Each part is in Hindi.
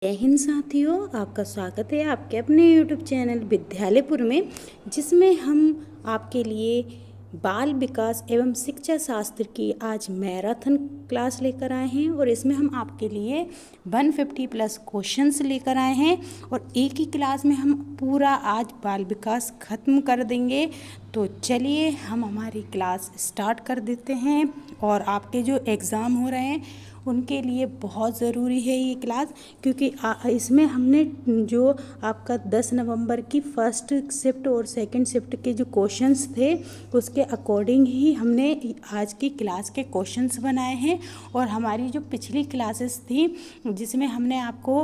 जय हिंद साथियों, आपका स्वागत है आपके अपने YouTube चैनल विद्यालयपुर में, जिसमें हम आपके लिए बाल विकास एवं शिक्षा शास्त्र की आज मैराथन क्लास लेकर आए हैं। और इसमें हम आपके लिए 150 प्लस क्वेश्चंस लेकर आए हैं और एक ही क्लास में हम पूरा आज बाल विकास ख़त्म कर देंगे। तो चलिए हम हमारी क्लास स्टार्ट कर देते हैं। और आपके जो एग्ज़ाम हो रहे हैं उनके लिए बहुत ज़रूरी है ये क्लास, क्योंकि इसमें हमने जो आपका 10 नवंबर की फर्स्ट शिफ्ट और सेकंड शिफ्ट के जो क्वेश्चंस थे उसके अकॉर्डिंग ही हमने आज की क्लास के क्वेश्चंस बनाए हैं। और हमारी जो पिछली क्लासेस थी जिसमें हमने आपको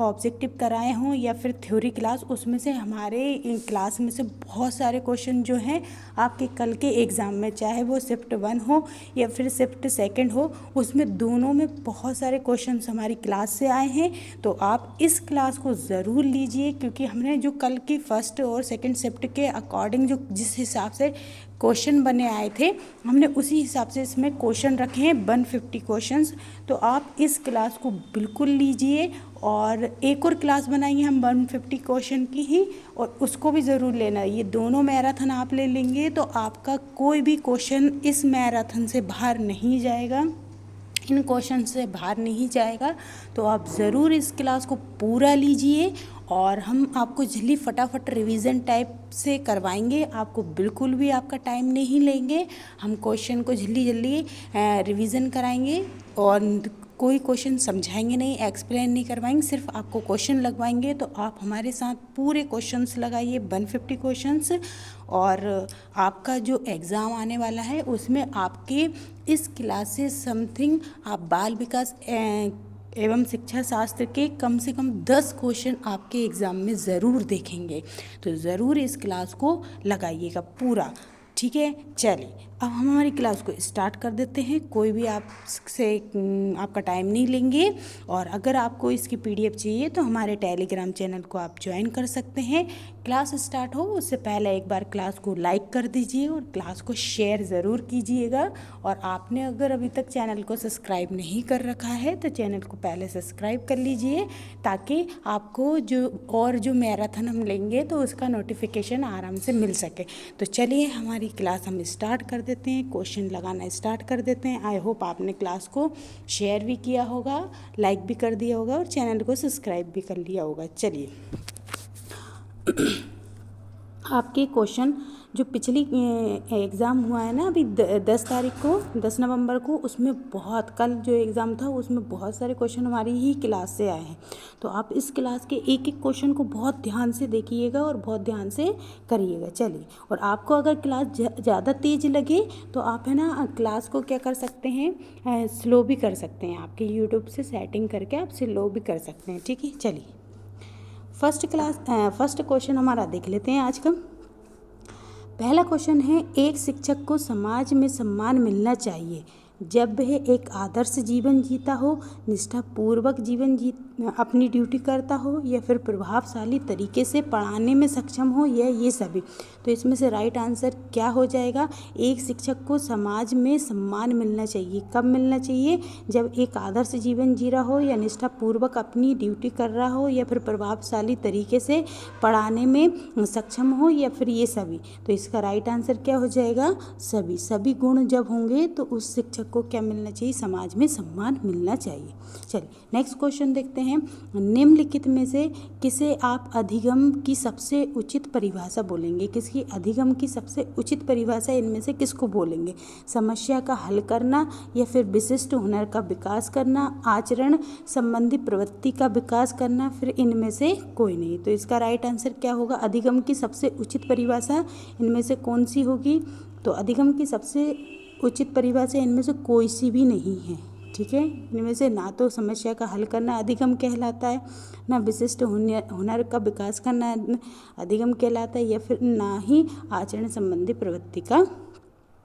ऑब्जेक्टिव कराए हों या फिर थ्योरी क्लास, उसमें से हमारे क्लास में से बहुत सारे क्वेश्चन जो हैं आपके कल के एग्ज़ाम में, चाहे वो शिफ्ट 1 हो या फिर शिफ्ट सेकंड हो, उसमें दोनों में बहुत सारे क्वेश्चंस हमारी क्लास से आए हैं। तो आप इस क्लास को ज़रूर लीजिए, क्योंकि हमने जो कल की फर्स्ट और सेकंड शिफ्ट के अकॉर्डिंग जो जिस हिसाब से क्वेश्चन बने आए थे हमने उसी हिसाब से इसमें क्वेश्चन रखे हैं 150 क्वेश्चंस। तो आप इस क्लास को बिल्कुल लीजिए। और एक और क्लास बनाएंगे हम 150 क्वेश्चन की ही, और उसको भी ज़रूर लेना। ये दोनों मैराथन आप ले लेंगे तो आपका कोई भी क्वेश्चन इस मैराथन से बाहर नहीं जाएगा, इन क्वेश्चन से बाहर नहीं जाएगा। तो आप ज़रूर इस क्लास को पूरा लीजिए और हम आपको जल्दी फटाफट रिवीजन टाइप से करवाएंगे। आपको बिल्कुल भी आपका टाइम नहीं लेंगे, हम क्वेश्चन को जल्दी जल्दी रिवीजन कराएंगे और कोई क्वेश्चन समझाएंगे नहीं, एक्सप्लेन नहीं करवाएंगे, सिर्फ आपको क्वेश्चन लगवाएंगे। तो आप हमारे साथ पूरे क्वेश्चंस लगाइए 150 क्वेश्चंस। और आपका जो एग्ज़ाम आने वाला है उसमें आपके इस क्लास से समथिंग आप बाल विकास एवं शिक्षा शास्त्र के कम से कम 10 क्वेश्चन आपके एग्ज़ाम में ज़रूर देखेंगे। तो ज़रूर इस क्लास को लगाइएगा पूरा, ठीक है। चलिए अब हम हमारी क्लास को स्टार्ट कर देते हैं। कोई भी आपसे आपका टाइम नहीं लेंगे। और अगर आपको इसकी PDF चाहिए तो हमारे टेलीग्राम चैनल को आप ज्वाइन कर सकते हैं। क्लास स्टार्ट हो उससे पहले एक बार क्लास को लाइक कर दीजिए और क्लास को शेयर ज़रूर कीजिएगा। और आपने अगर अभी तक चैनल को सब्सक्राइब नहीं कर रखा है तो चैनल को पहले सब्सक्राइब कर लीजिए, ताकि आपको जो मैराथन हम लेंगे तो उसका नोटिफिकेशन आराम से मिल सके। तो चलिए हमारी क्लास हम स्टार्ट कर देते हैं, क्वेश्चन लगाना स्टार्ट कर देते हैं। आई होप आपने क्लास को शेयर भी किया होगा, लाइक भी कर दिया होगा और चैनल को सब्सक्राइब भी कर लिया होगा। चलिए आपके क्वेश्चन जो पिछली एग्ज़ाम हुआ है ना अभी 10 तारीख को, 10 नवंबर को, उसमें बहुत, कल जो एग्ज़ाम था उसमें बहुत सारे क्वेश्चन हमारी ही क्लास से आए हैं। तो आप इस क्लास के एक एक क्वेश्चन को बहुत ध्यान से देखिएगा और बहुत ध्यान से करिएगा। चलिए, और आपको अगर क्लास ज़्यादा तेज़ लगे तो आप है ना क्लास को क्या कर सकते हैं, स्लो भी कर सकते हैं। आपके यूट्यूब से सेटिंग करके आप स्लो भी कर सकते हैं, ठीक है। चलिए फर्स्ट क्वेश्चन हमारा देख लेते हैं आज का। पहला क्वेश्चन है, एक शिक्षक को समाज में सम्मान मिलना चाहिए जब वह एक आदर्श जीवन जीता हो, निष्ठापूर्वक अपनी ड्यूटी करता हो, या फिर प्रभावशाली तरीके से पढ़ाने में सक्षम हो, या ये सभी। तो इसमें से राइट आंसर क्या हो जाएगा? एक शिक्षक को समाज में सम्मान मिलना चाहिए। कब मिलना चाहिए? जब एक आदर्श जीवन जी रहा हो, या निष्ठापूर्वक अपनी ड्यूटी कर रहा हो, या फिर प्रभावशाली तरीके से पढ़ाने में सक्षम हो, या फिर ये सभी। तो इसका राइट आंसर क्या हो जाएगा? सभी गुण जब होंगे तो उस शिक्षक को क्या मिलना चाहिए? समाज में सम्मान मिलना चाहिए। चलिए नेक्स्ट क्वेश्चन देखते हैं। निम्नलिखित में से किसे आप अधिगम की सबसे उचित परिभाषा बोलेंगे? किसकी अधिगम की सबसे उचित परिभाषा इनमें से किसको बोलेंगे? समस्या का हल करना, या फिर विशिष्ट हुनर का विकास करना, आचरण संबंधी प्रवृत्ति का विकास करना, फिर इनमें से कोई नहीं। तो इसका राइट आंसर क्या होगा? अधिगम की सबसे उचित परिभाषा इनमें से कौन सी होगी? तो अधिगम की सबसे उचित परिभाषा इनमें से कोई सी भी नहीं है, ठीक है। इनमें से ना तो समस्या का हल करना अधिगम कहलाता है, ना विशिष्ट हुनर का विकास करना अधिगम कहलाता है, या फिर ना ही आचरण संबंधी प्रवृत्ति का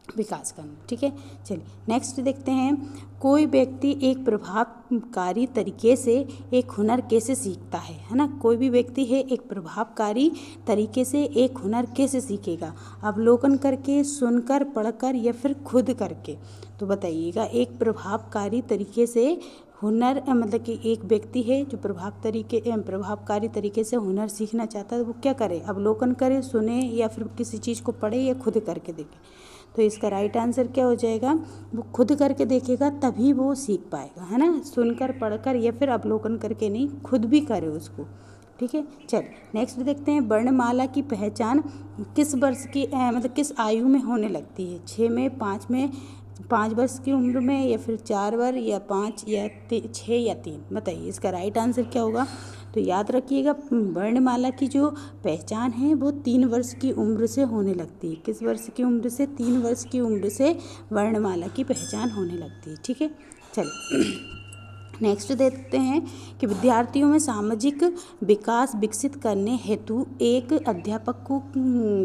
विकास करना, ठीक है। चलिए नेक्स्ट देखते हैं। कोई व्यक्ति एक प्रभावकारी तरीके से एक हुनर कैसे सीखता है ना? कोई भी व्यक्ति है एक प्रभावकारी तरीके से एक हुनर कैसे सीखेगा? अवलोकन करके, सुनकर, पढ़कर, या फिर खुद करके? तो बताइएगा, एक प्रभावकारी तरीके से हुनर मतलब कि एक व्यक्ति है जो प्रभावकारी तरीके से हुनर सीखना चाहता है, वो क्या करे? अवलोकन करे, सुने, या फिर किसी चीज़ को पढ़े या खुद करके देखे। तो इसका राइट आंसर क्या हो जाएगा? वो खुद करके देखेगा तभी वो सीख पाएगा, है ना। सुनकर, पढ़कर या फिर अवलोकन करके नहीं, खुद भी करे उसको। ठीक है, चल नेक्स्ट देखते हैं। वर्णमाला की पहचान किस वर्ष की मतलब किस आयु में होने लगती है? 6 में, 5 में, 5 वर्ष की उम्र में, या फिर 4 वर्ष, या 5, या 6, या 3? बताइए इसका राइट आंसर क्या होगा? तो याद रखिएगा, वर्णमाला की जो पहचान है वो 3 वर्ष की उम्र से होने लगती है। किस वर्ष की उम्र से? 3 वर्ष की उम्र से वर्णमाला की पहचान होने लगती है। ठीक है, चलिए नेक्स्ट देखते हैं कि विद्यार्थियों में सामाजिक विकास विकसित करने हेतु एक अध्यापक को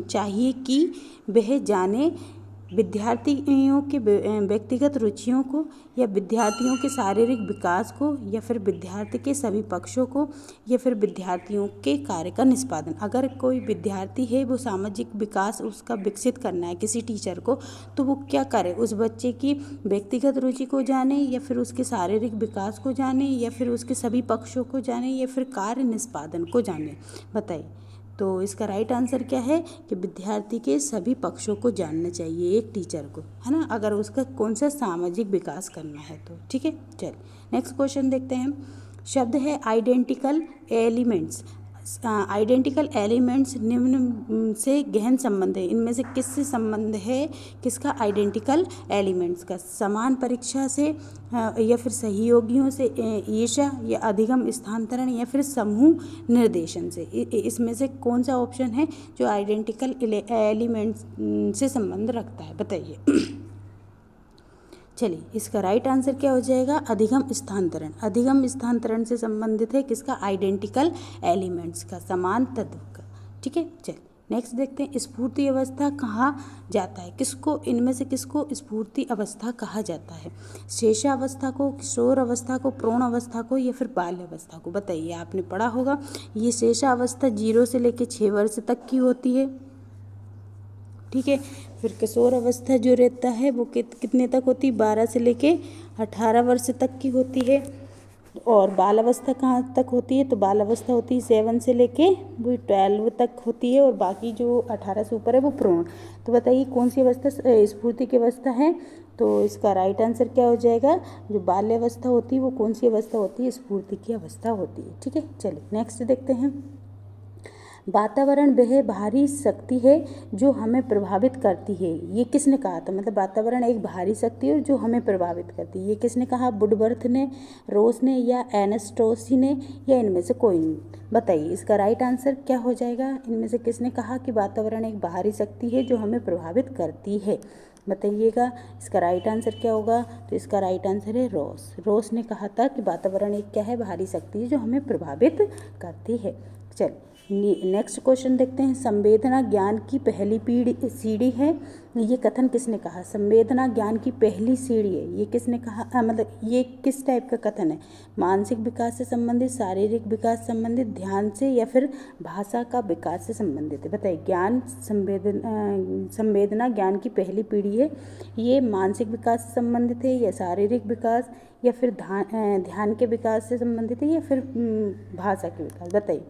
चाहिए कि वह जाने विद्यार्थियों के व्यक्तिगत रुचियों को, या विद्यार्थियों के शारीरिक विकास को, या फिर विद्यार्थी के सभी पक्षों को, या फिर विद्यार्थियों के कार्य का निष्पादन। अगर कोई विद्यार्थी है, वो सामाजिक विकास उसका विकसित करना है किसी टीचर को, तो वो क्या करे? उस बच्चे की व्यक्तिगत रुचि को जाने, या फिर उसके शारीरिक विकास को जाने, या फिर उसके सभी पक्षों को जाने, या फिर कार्य निष्पादन को जाने। बताइए, तो इसका राइट आंसर क्या है कि विद्यार्थी के सभी पक्षों को जानना चाहिए एक टीचर को, है ना, अगर उसका कौन सा सामाजिक विकास करना है तो। ठीक है, चल नेक्स्ट क्वेश्चन देखते हैं। शब्द है आइडेंटिकल एलिमेंट्स। आइडेंटिकल एलिमेंट्स निम्न से गहन संबंध है। इनमें से किससे संबंध है? किसका? आइडेंटिकल एलिमेंट्स का। समान परीक्षा से, या फिर सहयोगियों से, ईर्ष्या या अधिगम स्थानांतरण, या फिर समूह निर्देशन से। इसमें से कौन सा ऑप्शन है जो आइडेंटिकल एलिमेंट्स से संबंध रखता है? बताइए। चलिए इसका राइट आंसर क्या हो जाएगा? अधिगम स्थानांतरण। अधिगम स्थानांतरण से संबंधित है किसका? आइडेंटिकल एलिमेंट्स का, समान तत्व का। ठीक है, चलिए नेक्स्ट देखते हैं। स्फूर्ति अवस्था कहा जाता है किसको? इनमें से किसको स्फूर्ति अवस्था कहा जाता है? शेषावस्था को, किशोर अवस्था को, प्रौढ़ अवस्था को, या फिर बाल्य अवस्था को? बताइए, आपने पढ़ा होगा ये शेषावस्था 0 से लेकर 6 वर्ष तक की होती है। ठीक है, फिर किशोर अवस्था जो रहता है वो कितने तक होती है? 12 से लेके 18 वर्ष तक की होती है। और बाल अवस्था कहाँ तक होती है? तो बाल अवस्था होती है 7 से लेके वो 12 तक होती है, और बाकी जो 18 से ऊपर है वो प्रौढ़। तो बताइए कौन सी अवस्था स्फूर्ति की अवस्था है? तो इसका राइट आंसर क्या हो जाएगा? जो बाल्य अवस्था होती है वो कौन सी अवस्था होती है? स्फूर्ति की अवस्था होती है। ठीक है, चलिए नेक्स्ट देखते हैं। वातावरण वह बाहरी शक्ति है जो हमें प्रभावित करती है। ये किसने कहा था? मतलब वातावरण एक बाहरी शक्ति है जो हमें प्रभावित करती है। ये किसने कहा? वुडवर्थ ने, रोस ने, या एनास्टोसी ने, या इनमें से कोई नहीं? बताइए इसका राइट आंसर क्या हो जाएगा? इनमें से किसने कहा कि वातावरण एक बाहरी शक्ति है जो हमें प्रभावित करती है? बताइएगा इसका राइट आंसर क्या होगा? तो इसका राइट आंसर है रोस। रोस ने कहा था कि वातावरण एक क्या है? बाहरी शक्ति है जो हमें प्रभावित करती है। चल नेक्स्ट क्वेश्चन देखते हैं। संवेदना ज्ञान की पहली सीढ़ी है, ये कथन किसने कहा? संवेदना ज्ञान की पहली सीढ़ी है, ये किसने कहा? मतलब ये किस टाइप का कथन है? मानसिक विकास से संबंधित, शारीरिक विकास से संबंधित, ध्यान से, या फिर भाषा का विकास से संबंधित है? बताइए, ज्ञान संवेदना ज्ञान की पहली पीढ़ी है, ये मानसिक विकास से संबंधित है, या शारीरिक विकास, या फिर ध्यान के विकास से संबंधित है, या फिर भाषा के विकास? बताइए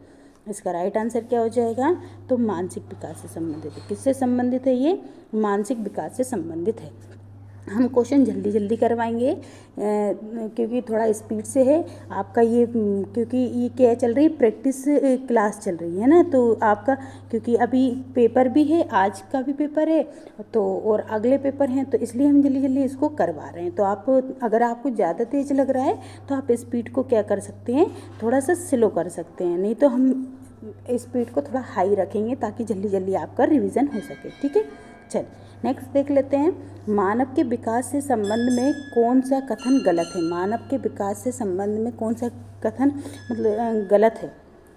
इसका राइट आंसर क्या हो जाएगा? तो मानसिक विकास से संबंधित है। किससे संबंधित है? ये मानसिक विकास से संबंधित है। हम क्वेश्चन जल्दी जल्दी करवाएंगे क्योंकि थोड़ा स्पीड से है आपका ये, क्योंकि ये क्या चल रही है? प्रैक्टिस क्लास चल रही है ना, तो आपका क्योंकि अभी पेपर भी है, आज का भी पेपर है तो, और अगले पेपर हैं, तो इसलिए हम जल्दी जल्दी इसको करवा रहे हैं। तो आप अगर आपको ज़्यादा तेज़ लग रहा है तो आप स्पीड को क्या कर सकते हैं? थोड़ा सा स्लो कर सकते हैं, नहीं तो हम स्पीड को थोड़ा हाई रखेंगे ताकि जल्दी जल्दी आपका रिवीजन हो सके। ठीक है, चल नेक्स्ट देख लेते हैं। मानव के विकास से संबंध में कौन सा कथन गलत है? मानव के विकास से संबंध में कौन सा कथन मतलब गलत है?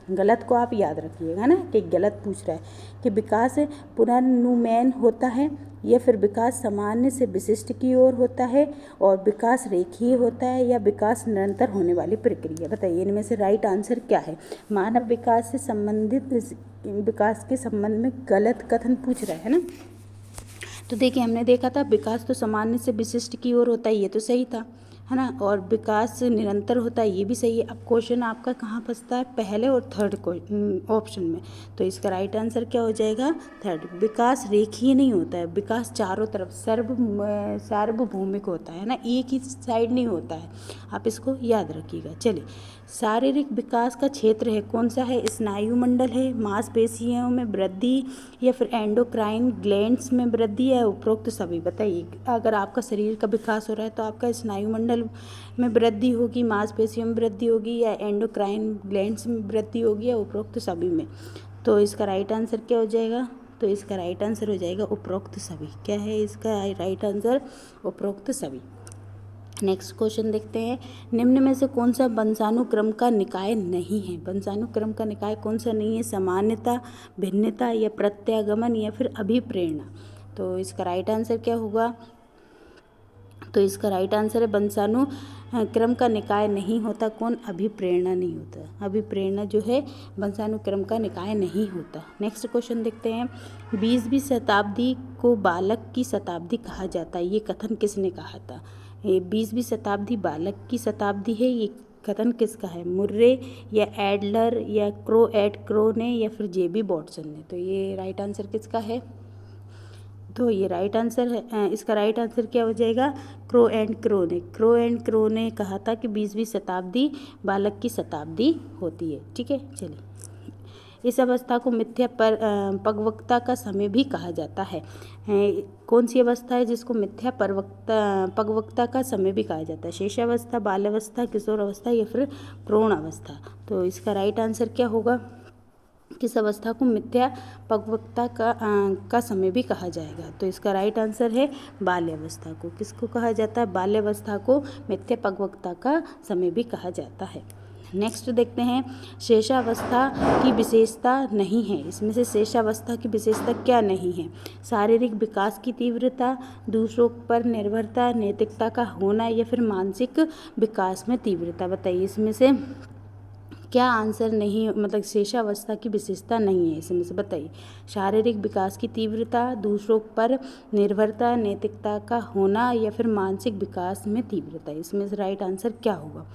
गलत को आप याद रखिएगा ना, कि गलत पूछ रहा है कि विकास पुनर्नुमेन होता है, या फिर विकास सामान्य से विशिष्ट की ओर होता है, और विकास रेखीय होता है, या विकास निरंतर होने वाली प्रक्रिया? बताइए इनमें से राइट आंसर क्या है? मानव विकास से संबंधित विकास के संबंध में गलत कथन पूछ रहा है ना। तो देखिए हमने देखा था विकास तो सामान्य से विशिष्ट की ओर होता है, ये तो सही था। है ना, और विकास निरंतर होता है, ये भी सही है। अब क्वेश्चन आपका कहाँ फंसता है, पहले और थर्ड ऑप्शन में, तो इसका राइट आंसर क्या हो जाएगा, थर्ड। विकास रेखीय नहीं होता है, विकास चारों तरफ सार्वभौमिक होता है ना, एक ही साइड नहीं होता है, आप इसको याद रखिएगा। चलिए, शारीरिक विकास का क्षेत्र है कौन सा है, स्नायु मंडल है, मांसपेशियों में वृद्धि, या फिर एंडोक्राइन ग्लैंड्स में वृद्धि, या उपरोक्त सभी। बताइए, अगर आपका शरीर का विकास हो रहा है तो आपका स्नायु मंडल में वृद्धि होगी, मांसपेशियों में वृद्धि होगी, या एंडोक्राइन ग्लैंड्स में वृद्धि होगी, या उपरोक्त सभी में। तो इसका राइट आंसर क्या हो जाएगा, तो इसका राइट आंसर हो जाएगा उपरोक्त सभी। क्या है इसका राइट आंसर, उपरोक्त सभी। नेक्स्ट क्वेश्चन देखते हैं, निम्न में से कौन सा वंशानुक्रम का निकाय नहीं है। वंशानुक्रम का निकाय कौन सा नहीं है, समानता, भिन्नता, या प्रत्यागमन, या फिर अभिप्रेरणा। तो इसका राइट आंसर क्या होगा, तो इसका राइट आंसर है वंशानुक्रम का निकाय नहीं होता कौन, अभिप्रेरणा नहीं होता। अभिप्रेरणा जो है वंशानुक्रम का निकाय नहीं होता। नेक्स्ट क्वेश्चन देखते हैं, 20वीं शताब्दी को बालक की शताब्दी कहा जाता है, ये कथन किसने कहा था। 20वीं शताब्दी बालक की शताब्दी है, ये कथन किसका है, मुर्रे, या एडलर, या क्रो ने, या फिर जेबी वॉटसन ने। तो ये राइट आंसर किसका है, तो ये राइट आंसर है, इसका राइट आंसर क्या हो जाएगा, क्रो ने कहा था कि 20वीं शताब्दी बालक की शताब्दी होती है। ठीक है, चलिए, इस अवस्था को मिथ्या परिपक्वता का समय भी कहा जाता है। कौन सी अवस्था है जिसको मिथ्या परिपक्वता का समय भी कहा जाता है, शेषावस्था, बाल्यावस्था, किशोर अवस्था, या फिर प्रौढ़ अवस्था। तो इसका राइट आंसर क्या होगा, किस अवस्था को मिथ्या परिपक्वता का समय भी कहा जाएगा। तो इसका राइट आंसर है बाल्यावस्था को। किसको कहा जाता है, बाल्यावस्था को मिथ्या परिपक्वता का समय भी कहा जाता है। नेक्स्ट देखते हैं, शेषावस्था की विशेषता नहीं है, इसमें से शेषावस्था की विशेषता क्या नहीं है, शारीरिक विकास की तीव्रता, दूसरों पर निर्भरता, नैतिकता का होना, या फिर मानसिक विकास में तीव्रता। बताइए, इसमें से क्या आंसर नहीं, मतलब शेषावस्था की विशेषता नहीं है इसमें से, बताइए। शारीरिक विकास की तीव्रता, दूसरों पर निर्भरता, नैतिकता का होना, या फिर मानसिक विकास में तीव्रता। इसमें से राइट आंसर क्या होगा,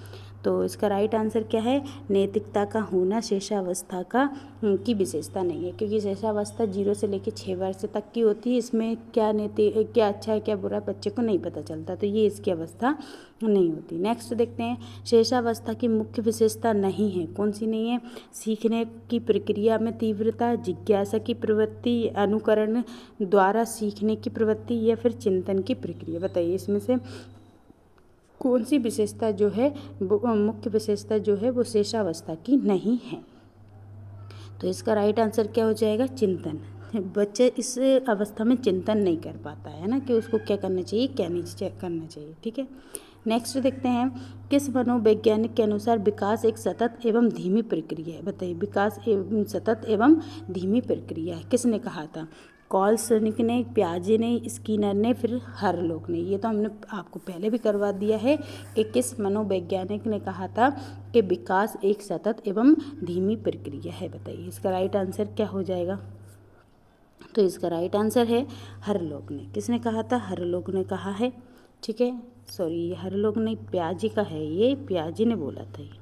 तो इसका राइट आंसर क्या है, नैतिकता का होना शेषावस्था की विशेषता नहीं है, क्योंकि शेषावस्था 0 से लेकर 6 वर्ष तक की होती है। इसमें क्या अच्छा है क्या बुरा बच्चे को नहीं पता चलता, तो ये इसकी अवस्था नहीं होती। नेक्स्ट देखते हैं, शेषावस्था की मुख्य विशेषता नहीं है, कौन सी नहीं है, सीखने की प्रक्रिया में तीव्रता, जिज्ञासा की प्रवृत्ति, अनुकरण द्वारा सीखने की प्रवृत्ति, या फिर चिंतन की प्रक्रिया। बताइए, इसमें से कौन सी विशेषता जो है, मुख्य विशेषता जो है वो शेषावस्था की नहीं है। तो इसका राइट आंसर क्या हो जाएगा, चिंतन। बच्चे इस अवस्था में चिंतन नहीं कर पाता है ना, कि उसको क्या करना चाहिए, क्या नहीं करना चाहिए। ठीक है, नेक्स्ट देखते हैं, किस मनोवैज्ञानिक के अनुसार विकास एक सतत एवं धीमी प्रक्रिया है। बताइए, विकास सतत एवं धीमी प्रक्रिया है, किसने कहा था, कॉल्सनिक ने, प्याजे ने, स्किनर ने, फिर हरलोक ने। ये तो हमने आपको पहले भी करवा दिया है कि किस मनोवैज्ञानिक ने कहा था कि विकास एक सतत एवं धीमी प्रक्रिया है। बताइए, इसका राइट आंसर क्या हो जाएगा, तो इसका राइट आंसर है हरलोक ने। किसने कहा था, हरलोक ने कहा है। ठीक है, सॉरी, ये हरलोक नहीं, प्याजे का है, ये प्याजे ने बोला था, ये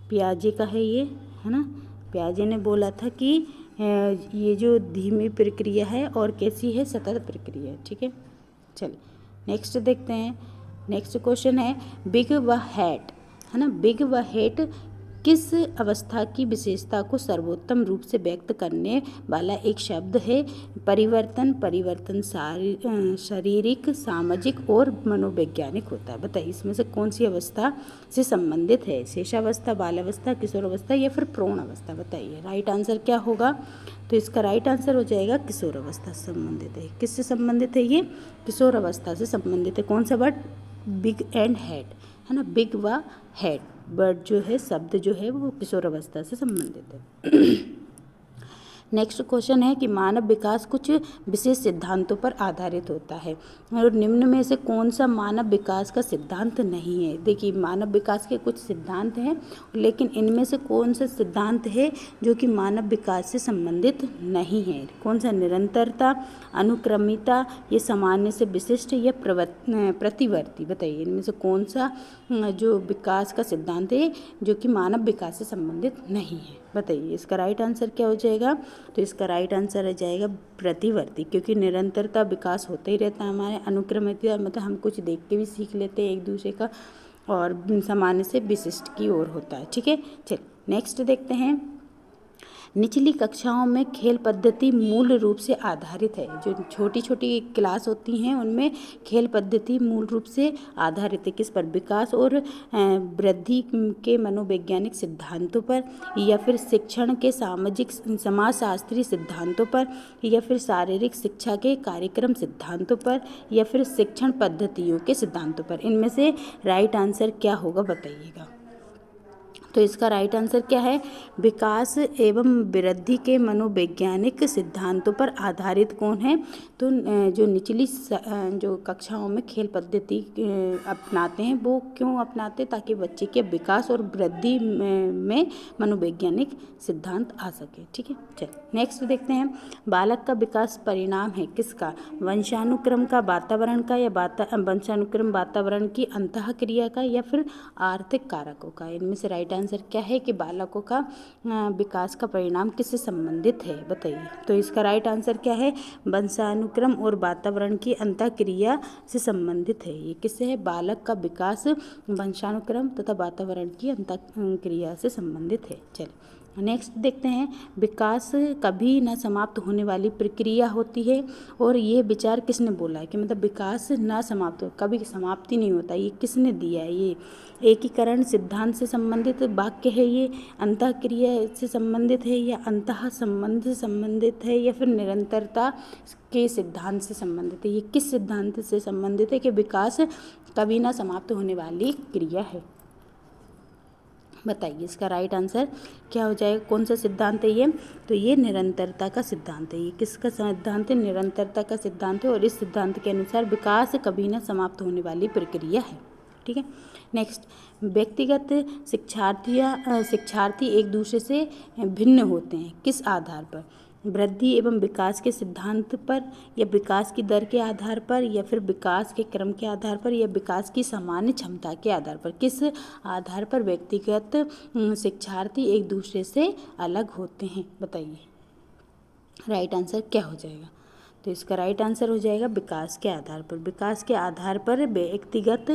प्याजे का है ये, है ना। प्याजे ने बोला था कि ये जो धीमी प्रक्रिया है और कैसी है, सतत प्रक्रिया है। ठीक है, चलिए नेक्स्ट देखते हैं। नेक्स्ट क्वेश्चन है, बिग व हैट, है ना, बिग व हैट किस अवस्था की विशेषता को सर्वोत्तम रूप से व्यक्त करने वाला एक शब्द है। परिवर्तन शारीरिक, सामाजिक और मनोवैज्ञानिक होता है। बताइए, इसमें से कौन सी अवस्था से संबंधित है, शेषावस्था, बाल्यावस्था, किशोर अवस्था, या फिर प्रौढ़ अवस्था। बताइए, राइट आंसर क्या होगा, तो इसका राइट आंसर हो जाएगा किशोर अवस्था से संबंधित है। किससे संबंधित है ये, किशोर अवस्था से संबंधित है। कौन सा वर्ड, बिग एंड हेड, है ना, बिग व हेड वर्ड जो है, शब्द जो है वो किशोर अवस्था से संबंधित है। नेक्स्ट क्वेश्चन है कि मानव विकास कुछ विशेष सिद्धांतों पर आधारित होता है और निम्न में से कौन सा मानव विकास का सिद्धांत नहीं है। देखिए, मानव विकास के कुछ सिद्धांत हैं, लेकिन इनमें से कौन सा सिद्धांत है जो कि मानव विकास से संबंधित नहीं है। कौन सा? निरंतरता, अनुक्रमिता, ये सामान्य से विशिष्ट या प्रतिवर्ती। बताइए, इनमें से कौन सा जो विकास का सिद्धांत है जो कि मानव विकास से संबंधित नहीं है। बताइए, इसका राइट आंसर क्या हो जाएगा? तो इसका राइट आंसर आ जाएगा प्रतिवर्ती, क्योंकि निरंतरता विकास होता ही रहता है हमारे। अनुक्रमिता मतलब हम कुछ देख के भी सीख लेते हैं एक दूसरे का, और सामान्य से विशिष्ट की ओर होता है। ठीक है, चलिए नेक्स्ट देखते हैं। निचली कक्षाओं में खेल पद्धति मूल रूप से आधारित है। जो छोटी छोटी क्लास होती हैं उनमें खेल पद्धति मूल रूप से आधारित है। किस पर? विकास और वृद्धि के मनोवैज्ञानिक सिद्धांतों पर, या फिर शिक्षण के सामाजिक समाजशास्त्री सिद्धांतों पर, या फिर शारीरिक शिक्षा के कार्यक्रम सिद्धांतों पर, या फिर शिक्षण पद्धतियों के सिद्धांतों पर। इनमें से राइट आंसर क्या होगा बताइएगा। तो इसका राइट आंसर क्या है? विकास एवं वृद्धि के मनोवैज्ञानिक सिद्धांतों पर आधारित कौन है? तो जो निचली जो कक्षाओं में खेल पद्धति अपनाते हैं, वो क्यों अपनाते? ताकि बच्चे के विकास और वृद्धि में मनोवैज्ञानिक सिद्धांत आ सके। ठीक है, चलिए नेक्स्ट देखते हैं। बालक का विकास परिणाम है किसका? वंशानुक्रम का, वातावरण का, या वंशानुक्रम वातावरण की अंतःक्रिया का, या फिर आर्थिक कारकों का। इनमें से राइट आंसर क्या है कि बालकों का विकास का परिणाम किससे संबंधित है? बताइए। तो इसका राइट आंसर क्या है? वंशानुक्रम और वातावरण की अंतःक्रिया से संबंधित है। ये किससे है? बालक का विकास वंशानुक्रम तथा वातावरण की अंतःक्रिया से संबंधित है। चलिए नेक्स्ट देखते हैं। विकास कभी न समाप्त होने वाली प्रक्रिया होती है, और ये विचार किसने बोला है? कि मतलब विकास न समाप्त हो, कभी समाप्ति नहीं होता, ये किसने दिया है? ये एकीकरण सिद्धांत से संबंधित वाक्य है, ये अंतःक्रिया से संबंधित है, या अंतः संबंध से संबंधित है, या फिर निरंतरता के सिद्धांत से संबंधित है? ये किस सिद्धांत से संबंधित है कि विकास कभी न समाप्त होने वाली क्रिया है? बताइए, इसका राइट आंसर क्या हो जाएगा? कौन सा सिद्धांत है ये? तो ये निरंतरता का सिद्धांत है। ये किसका सिद्धांत है? निरंतरता का सिद्धांत है, और इस सिद्धांत के अनुसार विकास कभी न समाप्त होने वाली प्रक्रिया है। ठीक है, नेक्स्ट। व्यक्तिगत शिक्षार्थी एक दूसरे से भिन्न होते हैं किस आधार पर? वृद्धि एवं विकास के सिद्धांत पर, या विकास की दर के आधार पर, या फिर विकास के क्रम के आधार पर, या विकास की सामान्य क्षमता के आधार पर? किस आधार पर व्यक्तिगत शिक्षार्थी एक दूसरे से अलग होते हैं? बताइए, राइट आंसर क्या हो जाएगा? तो इसका राइट आंसर हो जाएगा विकास के आधार पर। विकास के आधार पर व्यक्तिगत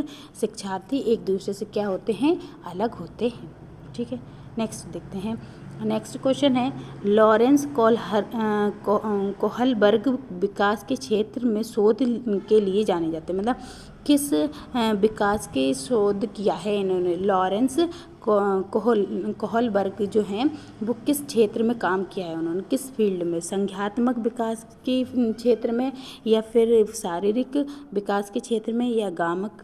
शिक्षार्थी एक दूसरे से क्या होते हैं? अलग होते हैं। ठीक है, नेक्स्ट देखते हैं। नेक्स्ट क्वेश्चन है। लॉरेंस कोहलबर्ग विकास के क्षेत्र में शोध के लिए जाने जाते हैं। मतलब किस विकास के शोध किया है इन्होंने? लॉरेंस कोहलबर्ग जो हैं वो किस क्षेत्र में काम किया है उन्होंने? किस फील्ड में? संज्ञात्मक विकास के क्षेत्र में, या फिर शारीरिक विकास के क्षेत्र में, या गामक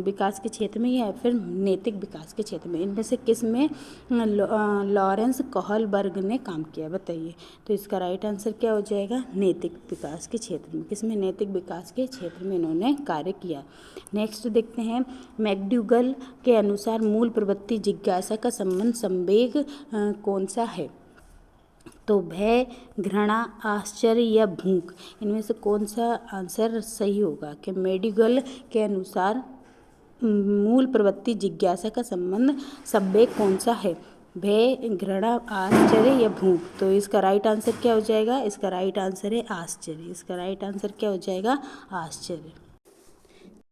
विकास के क्षेत्र में, या फिर नैतिक विकास के क्षेत्र में? इनमें से किस में लॉरेंस कोहलबर्ग ने काम किया? बताइए। तो इसका राइट आंसर क्या हो जाएगा? नैतिक विकास के क्षेत्र में। किसमें? नैतिक विकास के क्षेत्र में इन्होंने कार्य किया। नेक्स्ट देखते हैं। मैकडूगल के अनुसार मूल प्रवृत्ति जिज्ञासा का संबंध संवेग कौन सा है? तो भय, घृणा, आश्चर्य, या भूख। इनमें से कौन सा आंसर सही होगा? कि मैकडूगल के अनुसार मूल प्रवृत्ति जिज्ञासा का संबंध संवेग कौन सा है? भय, घृणा, आश्चर्य, या भूख। तो इसका राइट आंसर क्या हो जाएगा? इसका राइट आंसर है आश्चर्य। इसका राइट आंसर क्या हो जाएगा? आश्चर्य।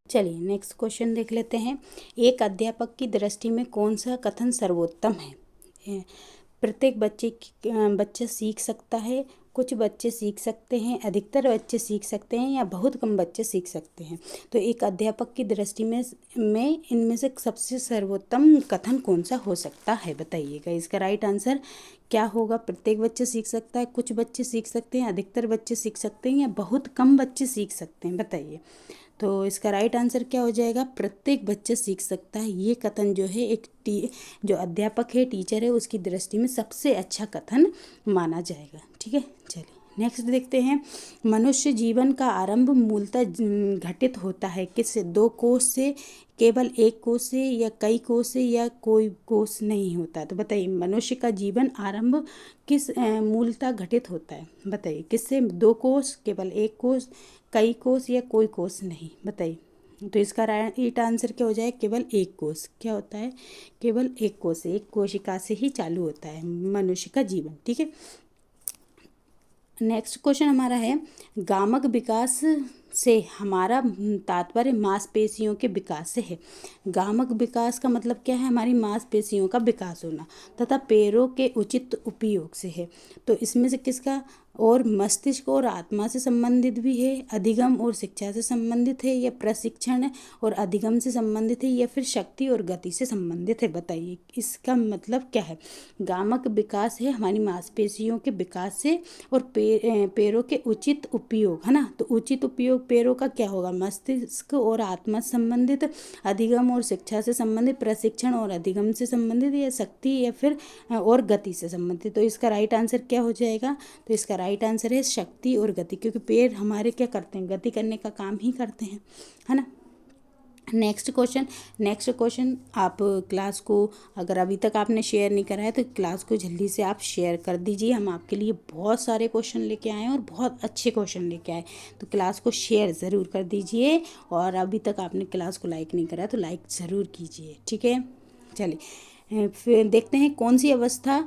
चलिए नेक्स्ट क्वेश्चन देख लेते हैं। एक अध्यापक की दृष्टि में कौन सा कथन सर्वोत्तम है? प्रत्येक बच्चा सीख सकता है, कुछ बच्चे सीख सकते हैं, अधिकतर बच्चे सीख सकते हैं, या बहुत कम बच्चे सीख सकते हैं। तो एक अध्यापक की दृष्टि में इनमें से सबसे सर्वोत्तम कथन कौन सा हो सकता है? बताइएगा। इसका राइट आंसर क्या होगा? प्रत्येक बच्चा सीख सकता है, कुछ बच्चे सीख सकते हैं, अधिकतर बच्चे सीख सकते हैं, या बहुत कम बच्चे सीख सकते हैं? बताइए। तो इसका राइट आंसर क्या हो जाएगा, प्रत्येक बच्चा सीख सकता है। ये कथन जो है एक जो अध्यापक है, टीचर है, उसकी दृष्टि में सबसे अच्छा कथन माना जाएगा। ठीक है, चलिए नेक्स्ट देखते हैं। मनुष्य जीवन का आरंभ मूलतः घटित होता है किससे, दो कोष से, केवल एक कोष से, या कई कोष से, या कोई कोष नहीं होता। तो बताइए मनुष्य का जीवन आरंभ किस मूलतः घटित होता है, बताइए किससे, दो कोष, केवल एक कोष, कई कोष, या कोई कोष नहीं, बताइए। तो इसका राइट आंसर क्या हो जाए, केवल एक कोष। क्या होता है, केवल एक कोष, एक कोशिका से ही चालू होता है मनुष्य का जीवन। ठीक है, नेक्स्ट क्वेश्चन हमारा है, गामक विकास से हमारा तात्पर्य मांसपेशियों के विकास से है। गामक विकास का मतलब क्या है, हमारी मांसपेशियों का विकास होना, तथा पैरों के उचित उपयोग से है। तो इसमें से किसका, और मस्तिष्क और आत्मा से संबंधित भी है, अधिगम और शिक्षा से संबंधित है, या प्रशिक्षण और अधिगम से संबंधित है, या फिर शक्ति और गति से संबंधित है। बताइए इसका मतलब क्या है। गामक विकास है हमारी मांसपेशियों के विकास से, और पैरों के उचित उपयोग, है ना। तो उचित उपयोग पैरों का क्या होगा, मस्तिष्क और आत्मा से संबंधित, अधिगम और शिक्षा से संबंधित, प्रशिक्षण और अधिगम से संबंधित, या शक्ति या फिर और गति से संबंधित। तो इसका राइट आंसर क्या हो जाएगा, तो इसका राइट आंसर है शक्ति और गति, क्योंकि पैर हमारे क्या करते हैं, गति करने का काम ही करते हैं, है ना। नेक्स्ट क्वेश्चन आप क्लास को, अगर अभी तक आपने शेयर नहीं करा है तो क्लास को जल्दी से आप शेयर कर दीजिए। हम आपके लिए बहुत सारे क्वेश्चन लेके आए हैं और बहुत अच्छे क्वेश्चन लेके आए, तो क्लास को शेयर ज़रूर कर दीजिए। और अभी तक आपने क्लास को लाइक नहीं करा तो लाइक ज़रूर कीजिए। ठीक है, चलिए फिर देखते हैं कौन सी अवस्था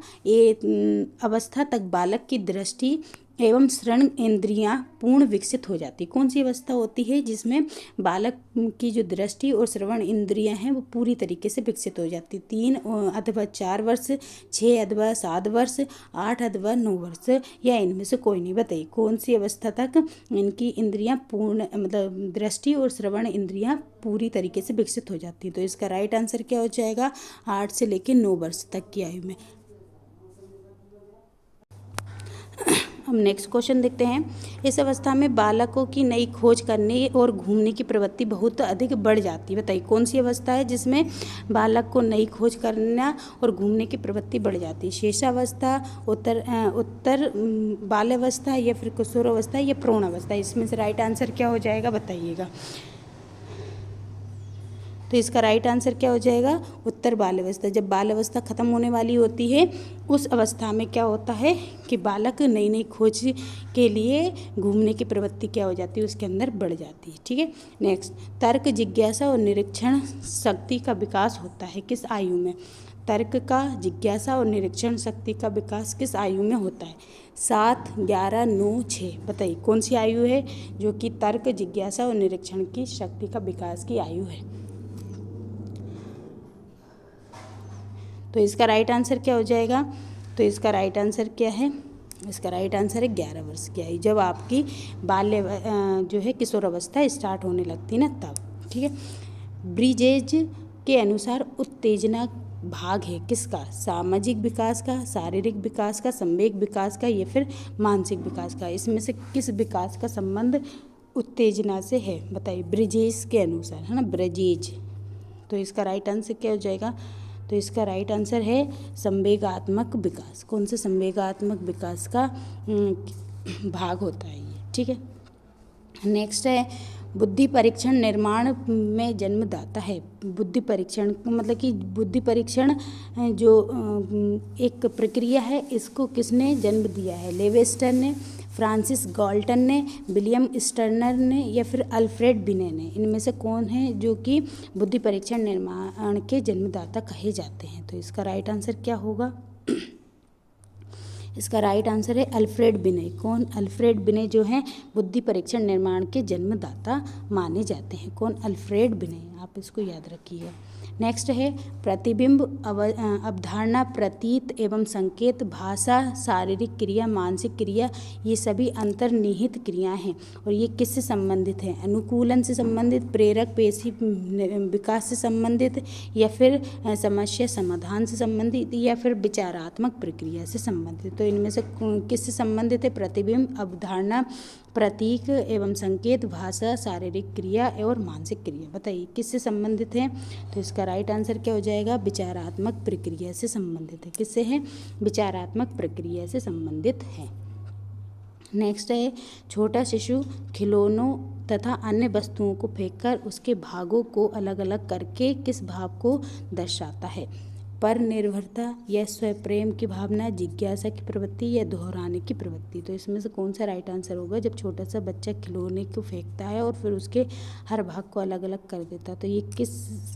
तक बालक की दृष्टि एवं श्रवण इंद्रियां पूर्ण विकसित हो जाती। कौन सी अवस्था होती है जिसमें बालक की जो दृष्टि और श्रवण इंद्रियां हैं वो पूरी तरीके से विकसित हो जाती। 3 अथवा 4 वर्ष, 6 अथवा 7 वर्ष, 8 अथवा 9 वर्ष, या इनमें से कोई नहीं। बताइए कौन सी अवस्था तक इनकी इंद्रियां पूर्ण, मतलब दृष्टि और श्रवण इंद्रियां पूरी तरीके से विकसित हो जाती है। तो इसका राइट आंसर क्या हो जाएगा, 8 से लेकर 9 वर्ष तक की आयु में। हम नेक्स्ट क्वेश्चन देखते हैं। इस अवस्था में बालकों की नई खोज करने और घूमने की प्रवृत्ति बहुत अधिक बढ़ जाती है। बताइए कौन सी अवस्था है जिसमें बालक को नई खोज करना और घूमने की प्रवृत्ति बढ़ जाती है। शेषावस्था, उत्तर बाल्यावस्था, या फिर किशोरावस्था, या प्रौढ़ावस्था। इसमें से राइट आंसर क्या हो जाएगा, बताइएगा। तो इसका राइट आंसर क्या हो जाएगा, उत्तर बाल्यावस्था। जब बाल्यावस्था खत्म होने वाली होती है उस अवस्था में क्या होता है कि बालक नई नई खोज के लिए घूमने की प्रवृत्ति क्या हो जाती है, उसके अंदर बढ़ जाती है। ठीक है, नेक्स्ट, तर्क, जिज्ञासा और निरीक्षण शक्ति का विकास होता है किस आयु में। तर्क का, जिज्ञासा और निरीक्षण शक्ति का विकास किस आयु में होता है, 7, 11, 9, 6। बताइए कौन सी आयु है जो कि तर्क, जिज्ञासा और निरीक्षण की शक्ति का विकास की आयु है। तो इसका राइट आंसर क्या हो जाएगा, तो इसका राइट आंसर क्या है, इसका राइट आंसर है 11 वर्ष की आयु, जब आपकी बाल्य जो है किशोरावस्था स्टार्ट होने लगती ना तब। ठीक है, ब्रिजेज के अनुसार उत्तेजना भाग है किसका, सामाजिक विकास का, शारीरिक विकास का, संवेग विकास का, या फिर मानसिक विकास का। इसमें से किस विकास का संबंध उत्तेजना से है, बताइए। ब्रिजेज के अनुसार, है ना, ब्रिजेज। तो इसका राइट आंसर क्या हो जाएगा, तो इसका राइट आंसर है संवेगात्मक विकास। कौन से संवेगात्मक विकास का भाग होता है ये। ठीक है, नेक्स्ट है, बुद्धि परीक्षण निर्माण में जन्मदाता है। बुद्धि परीक्षण मतलब कि बुद्धि परीक्षण जो एक प्रक्रिया है, इसको किसने जन्म दिया है, लेवेस्टर ने, फ्रांसिस गाल्टन ने, विलियम स्टर्नर ने, या फिर अल्फ्रेड बिने ने। इनमें से कौन है जो कि बुद्धि परीक्षण निर्माण के जन्मदाता कहे जाते हैं। तो इसका राइट आंसर क्या होगा, इसका राइट आंसर है अल्फ्रेड बिने। कौन, अल्फ्रेड बिने जो हैं बुद्धि परीक्षण निर्माण के जन्मदाता माने जाते हैं। कौन, अल्फ्रेड बिने, आप इसको याद रखिएगा। नेक्स्ट है, प्रतिबिंब, अवधारणा, प्रतीत एवं संकेत, भाषा, शारीरिक क्रिया, मानसिक क्रिया, ये सभी अंतर्निहित क्रियाएं हैं और ये किससे संबंधित हैं, अनुकूलन से संबंधित, प्रेरक पेशी विकास से संबंधित, या फिर समस्या समाधान से संबंधित, या फिर विचारात्मक प्रक्रिया से संबंधित। तो इनमें से किससे संबंधित है, प्रतिबिंब, अवधारणा, प्रतीक एवं संकेत, भाषा, शारीरिक क्रिया और मानसिक क्रिया। बताइए किससे संबंधित है? तो इसका राइट आंसर क्या हो जाएगा? विचारात्मक प्रक्रिया से संबंधित है। किससे है? विचारात्मक प्रक्रिया से संबंधित है। नेक्स्ट है, छोटा शिशु खिलौनों तथा अन्य वस्तुओं को फेंककर उसके भागों को अलग अलग करके किस भाव को दर्शाता है? पर निर्भरता या स्वप्रेम की भावना, जिज्ञासा की प्रवृत्ति या दोहराने की प्रवृत्ति। तो इसमें से कौन सा राइट आंसर होगा? जब छोटा सा बच्चा खिलौने को फेंकता है और फिर उसके हर भाग को अलग अलग कर देता है, तो ये किस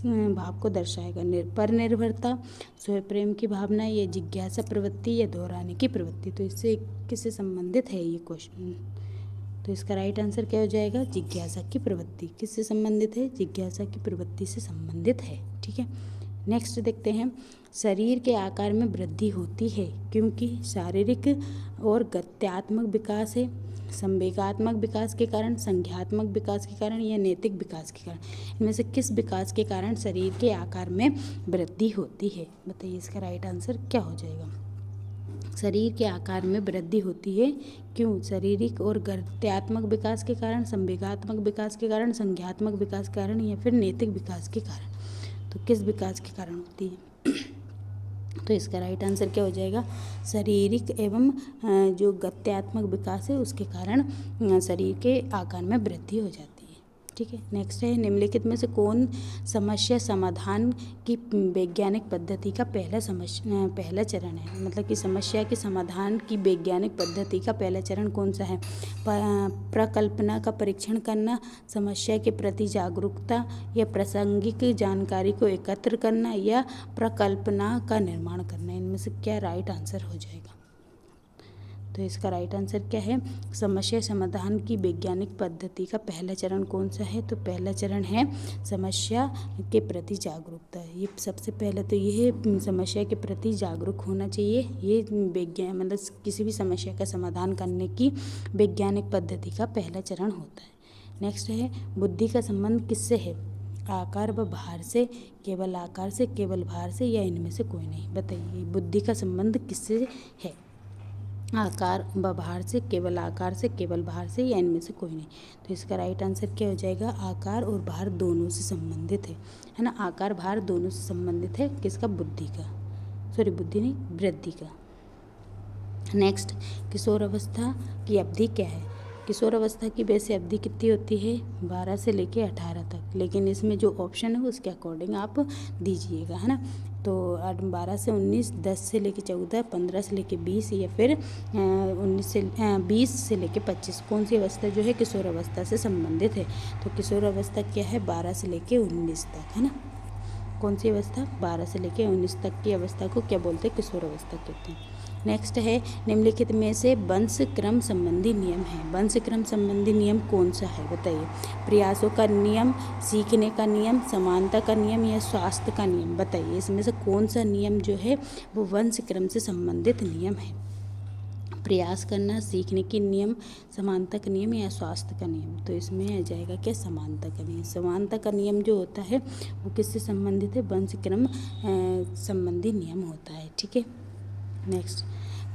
भाव को दर्शाएगा? पर निर्भरता, स्वप्रेम की भावना या जिज्ञासा प्रवृत्ति या दोहराने की प्रवृत्ति। तो इससे किससे संबंधित है ये क्वेश्चन? तो इसका राइट आंसर क्या हो जाएगा? जिज्ञासा की प्रवृत्ति। किससे संबंधित है? जिज्ञासा की प्रवृत्ति से संबंधित है। ठीक है, नेक्स्ट देखते हैं, शरीर के आकार में वृद्धि होती है क्योंकि शारीरिक और गत्यात्मक विकास है, संवेगात्मक विकास के कारण, संज्ञात्मक विकास के कारण या नैतिक विकास के कारण। इनमें से किस विकास के कारण शरीर के आकार में वृद्धि होती है? बताइए इसका राइट आंसर क्या हो जाएगा? शरीर के आकार में वृद्धि होती है क्यों? शारीरिक और गत्यात्मक विकास के कारण, संवेगात्मक विकास के कारण, संज्ञात्मक विकास के कारण या फिर नैतिक विकास के कारण। तो किस विकास के कारण होती है? तो इसका राइट आंसर क्या हो जाएगा? शारीरिक एवं जो गत्यात्मक विकास है उसके कारण शरीर के आकार में वृद्धि हो जाती है। ठीक है, नेक्स्ट है, निम्नलिखित में से कौन समस्या समाधान की वैज्ञानिक पद्धति का पहला चरण है? मतलब कि समस्या के समाधान की वैज्ञानिक पद्धति का पहला चरण कौन सा है? प्रकल्पना का परीक्षण करना, समस्या के प्रति जागरूकता या प्रासंगिक जानकारी को एकत्र करना या प्रकल्पना का निर्माण करना। इनमें से क्या राइट आंसर हो जाएगा? तो इसका राइट आंसर क्या है? समस्या समाधान की वैज्ञानिक पद्धति का पहला चरण कौन सा है? तो पहला चरण है समस्या के प्रति जागरूकता। ये सबसे पहले तो ये समस्या के प्रति जागरूक होना चाहिए। ये विज्ञान मतलब किसी भी समस्या का समाधान करने की वैज्ञानिक पद्धति का पहला चरण होता है। नेक्स्ट है, बुद्धि का संबंध किससे है? आकार व भार से, केवल आकार से, केवल भार से या इनमें से कोई नहीं। बताइए बुद्धि का संबंध किससे है? आकार व भार से, केवल आकार से, केवल भार से या इनमें से कोई नहीं। तो इसका राइट आंसर क्या हो जाएगा? आकार और भार दोनों से संबंधित है ना। आकार भार दोनों से संबंधित है। किसका? बुद्धि का, सॉरी बुद्धि नहीं, वृद्धि का। नेक्स्ट, किशोर अवस्था की अवधि क्या है? किशोर अवस्था की वैसे अवधि कितनी होती है? 12 से लेके 18 तक, लेकिन इसमें जो ऑप्शन है उसके अकॉर्डिंग आप दीजिएगा, है ना। तो 12 से 19, 10 से लेके 14, 15 से लेके 20 या फिर 20 से लेके 25। कौन सी अवस्था जो है किशोर अवस्था से संबंधित है? तो किशोर अवस्था क्या है? 12 से लेके 19 तक, है ना। कौन सी अवस्था? 12 से लेके 19 तक की अवस्था को क्या बोलते हैं? किशोर अवस्था कहते हैं। नेक्स्ट है, निम्नलिखित में से वंश क्रम संबंधी नियम है। वंश क्रम संबंधी नियम कौन सा है? बताइए। प्रयासों का नियम, सीखने का नियम, समानता का नियम या स्वास्थ्य का नियम। बताइए इसमें से कौन सा नियम जो है वो वंश क्रम से संबंधित नियम है? प्रयास करना, सीखने के नियम, समानता का नियम या स्वास्थ्य का नियम। तो इसमें आ जाएगा क्या? समानता का नियम। समानता का नियम जो होता है वो किससे संबंधित है? वंश क्रम संबंधी नियम होता है। ठीक है, नेक्स्ट,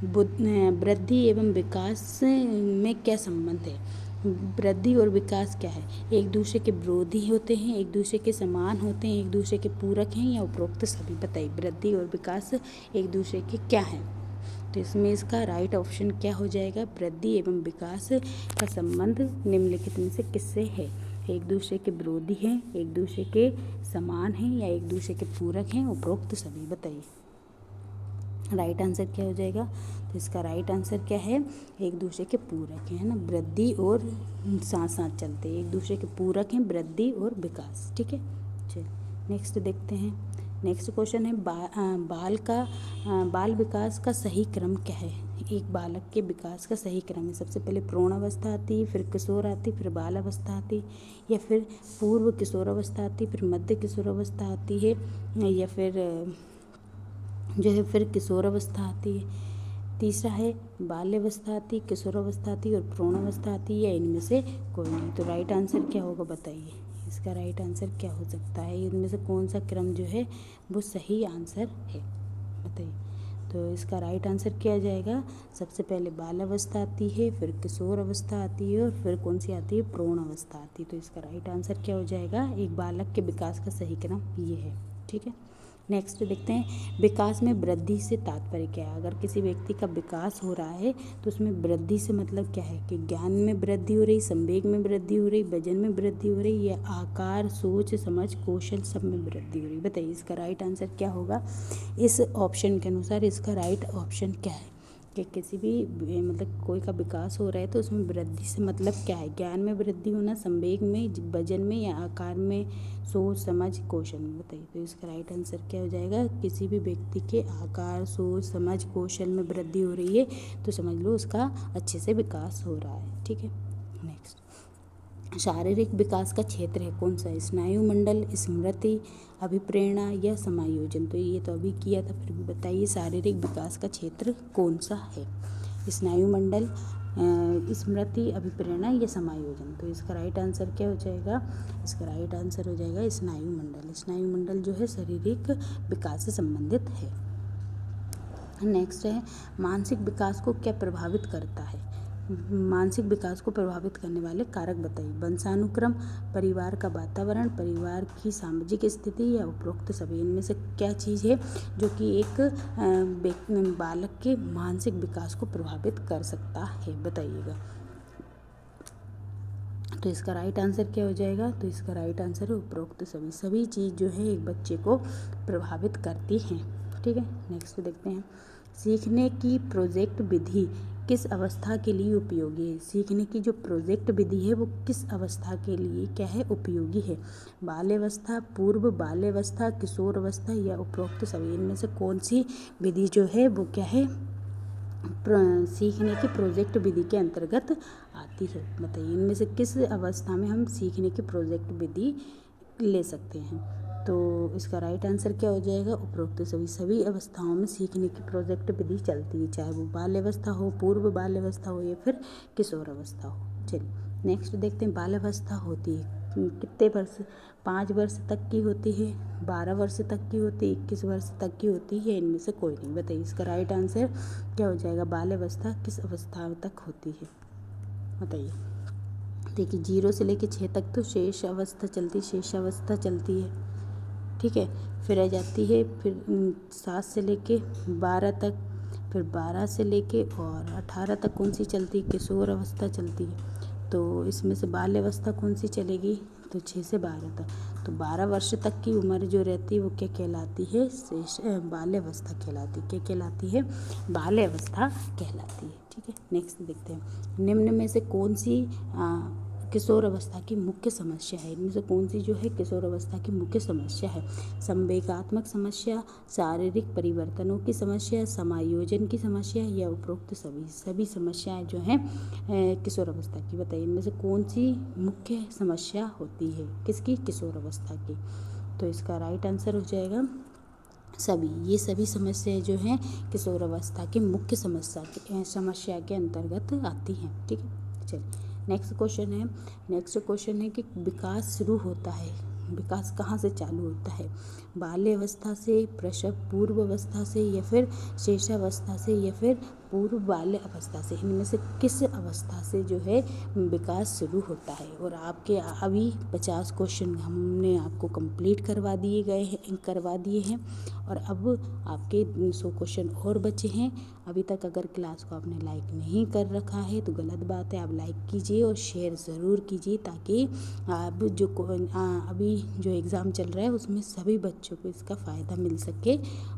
वृद्धि एवं विकास में क्या संबंध है? वृद्धि और विकास क्या है? एक दूसरे के विरोधी होते हैं, एक दूसरे के समान होते हैं, एक दूसरे के पूरक हैं या उपरोक्त सभी। बताइए वृद्धि और विकास एक दूसरे के क्या हैं? तो इसमें इसका राइट ऑप्शन क्या हो जाएगा? वृद्धि एवं विकास का संबंध निम्नलिखित में से किससे है? एक दूसरे के विरोधी हैं, एक दूसरे के समान हैं या एक दूसरे के पूरक हैं, उपरोक्त सभी। बताइए राइट आंसर क्या हो जाएगा? तो इसका राइट आंसर क्या है? एक दूसरे के पूरक हैं, है ना। वृद्धि और साथ साथ चलते हैं, एक दूसरे के पूरक हैं वृद्धि और विकास। ठीक है, चलिए नेक्स्ट देखते हैं। नेक्स्ट क्वेश्चन है, बाल विकास का सही क्रम क्या है? एक बालक के विकास का सही क्रम है। सबसे पहले भ्रूण अवस्था आती है, फिर किशोर आती, फिर बाल अवस्था आती, या फिर पूर्व किशोर अवस्था आती, फिर मध्य किशोर अवस्था आती है, या फिर जो है फिर किशोर अवस्था आती है। तीसरा है बाल्यावस्था आती, किशोर अवस्था आती और भ्रूण अवस्था आती है, या इनमें से कोई नहीं। तो राइट आंसर क्या होगा? बताइए इसका राइट आंसर क्या हो सकता है? इनमें से कौन सा क्रम जो है वो सही आंसर है? बताइए। तो इसका राइट आंसर क्या आ जाएगा? सबसे पहले बाल अवस्था आती है, फिर किशोर अवस्था आती है और फिर कौन सी आती है? प्रौढ़ अवस्था आती है। तो इसका राइट आंसर क्या हो जाएगा? एक बालक के विकास का सही क्रम ये है। ठीक है, नेक्स्ट देखते हैं, विकास में वृद्धि से तात्पर्य क्या है? अगर किसी व्यक्ति का विकास हो रहा है तो उसमें वृद्धि से मतलब क्या है कि ज्ञान में वृद्धि हो रही, संवेग में वृद्धि हो रही, वजन में वृद्धि हो रही, या आकार, सोच, समझ, कौशल सब में वृद्धि हो रही? बताइए इसका राइट आंसर क्या होगा? इस ऑप्शन के अनुसार इसका राइट ऑप्शन क्या है कि किसी भी मतलब कोई का विकास हो रहा है तो उसमें वृद्धि से मतलब क्या है? ज्ञान में वृद्धि होना, संवेग में, वजन में, या आकार में, सोच, समझ, कौशल में? बताइए तो इसका राइट आंसर क्या हो जाएगा? किसी भी व्यक्ति के आकार, सोच, समझ, कौशल में वृद्धि हो रही है तो समझ लो उसका अच्छे से विकास हो रहा है। ठीक है, नेक्स्ट, शारीरिक विकास का क्षेत्र है कौन सा? स्नायु मंडल, स्मृति, अभिप्रेरणा या समायोजन? तो ये तो अभी किया था, फिर भी बताइए शारीरिक विकास का क्षेत्र कौन सा है? स्नायु मंडल, स्मृति, अभिप्रेरणा या समायोजन? तो इसका राइट आंसर क्या हो जाएगा? इसका राइट आंसर हो जाएगा स्नायु मंडल। स्नायु मंडल जो है शारीरिक विकास से संबंधित है। नेक्स्ट है, मानसिक विकास को क्या प्रभावित करता है? मानसिक विकास को प्रभावित करने वाले कारक बताइए। वंशानुक्रम, परिवार का वातावरण, परिवार की सामाजिक स्थिति, या उपरोक्त सभी? इनमें से क्या चीज़ है जो कि एक बालक के मानसिक विकास को प्रभावित कर सकता है? बताइएगा। तो इसका राइट आंसर क्या हो जाएगा? तो इसका राइट आंसर है उपरोक्त सभी। सभी चीज़ जो है एक बच्चे को प्रभावित करती हैं। ठीक है, नेक्स्ट देखते हैं, सीखने की प्रोजेक्ट विधि किस अवस्था के लिए उपयोगी है? सीखने की जो प्रोजेक्ट विधि है वो किस अवस्था के लिए क्या है? उपयोगी है। बाल्यावस्था, पूर्व बाल्यावस्था, किशोर अवस्था, या उपरोक्त सभी? इनमें से कौन सी विधि जो है वो क्या है? सीखने की प्रोजेक्ट विधि के अंतर्गत आती है। बताइए इनमें से किस अवस्था में हम सीखने की प्रोजेक्ट विधि ले सकते हैं? तो इसका राइट आंसर क्या हो जाएगा? उपरोक्त सभी। सभी अवस्थाओं में सीखने की प्रोजेक्ट विधि चलती है, चाहे वो बाल्यावस्था हो, पूर्व बाल्यावस्था हो, या फिर किशोर अवस्था हो। चलिए नेक्स्ट देखते हैं, बाल्यावस्था होती है कितने वर्ष? 5 वर्ष तक की होती है, 12 वर्ष तक की होती है, 21 वर्ष तक की होती है, इनमें से कोई नहीं? बताइए इसका राइट आंसर क्या हो जाएगा? बाल्यावस्था किस अवस्था तक होती है? बताइए। देखिए 0 से लेकर 6 तक तो शेष अवस्था चलती है। ठीक है, फिर आ जाती है फिर 7 से लेके 12 तक, फिर 12 से लेके और 18 तक कौन सी चलती है? किशोर अवस्था चलती है। तो इसमें से बाल्यावस्था कौन सी चलेगी? तो 6 से 12 तक। तो 12 वर्ष तक की उम्र जो रहती है वो क्या कहलाती है? बाल्यावस्था कहलाती है। क्या कहलाती है? बाल्यावस्था कहलाती है। ठीक है, नेक्स्ट देखते हैं, निम्न में से कौन सी किशोर अवस्था की मुख्य समस्या है? इनमें से कौन सी जो है किशोर अवस्था की मुख्य समस्या है? संवेगात्मक समस्या, शारीरिक परिवर्तनों की समस्या, समायोजन की समस्या, या उपरोक्त सभी? सभी समस्याएं जो हैं किशोर अवस्था की। बताइए इनमें से कौन सी मुख्य समस्या होती है किसकी? किशोर अवस्था की। तो इसका राइट आंसर हो जाएगा सभी। ये सभी समस्याएं जो हैं किशोर अवस्था की मुख्य समस्या के अंतर्गत आती हैं। ठीक है, चलिए नेक्स्ट क्वेश्चन है कि विकास शुरू होता है, विकास कहाँ से चालू होता है? बाल्यावस्था से, प्रसव पूर्व अवस्था से, या फिर शेषावस्था से, या फिर पूर्व बाल्य अवस्था से? इनमें से किस अवस्था से जो है विकास शुरू होता है? और आपके अभी 50 क्वेश्चन हमने आपको कंप्लीट करवा दिए हैं और अब आपके 100 क्वेश्चन और बचे हैं। अभी तक अगर क्लास को आपने लाइक नहीं कर रखा है तो गलत बात है, आप लाइक कीजिए और शेयर ज़रूर कीजिए ताकि आप अभी जो एग्ज़ाम चल रहा है उसमें सभी बच्चों को इसका फ़ायदा मिल सके।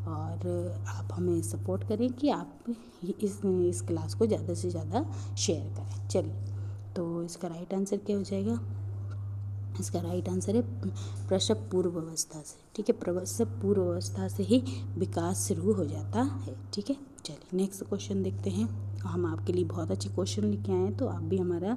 और आप हमें सपोर्ट करें कि आप इस क्लास को ज़्यादा से ज़्यादा शेयर करें। चलिए, तो इसका राइट आंसर क्या हो जाएगा? इसका राइट आंसर है प्रसव पूर्व अवस्था से। ठीक है, प्रसव पूर्व अवस्था से ही विकास शुरू हो जाता है। ठीक है, चलिए नेक्स्ट क्वेश्चन देखते हैं। हम आपके लिए बहुत अच्छे क्वेश्चन लेके आए हैं, तो आप भी हमारा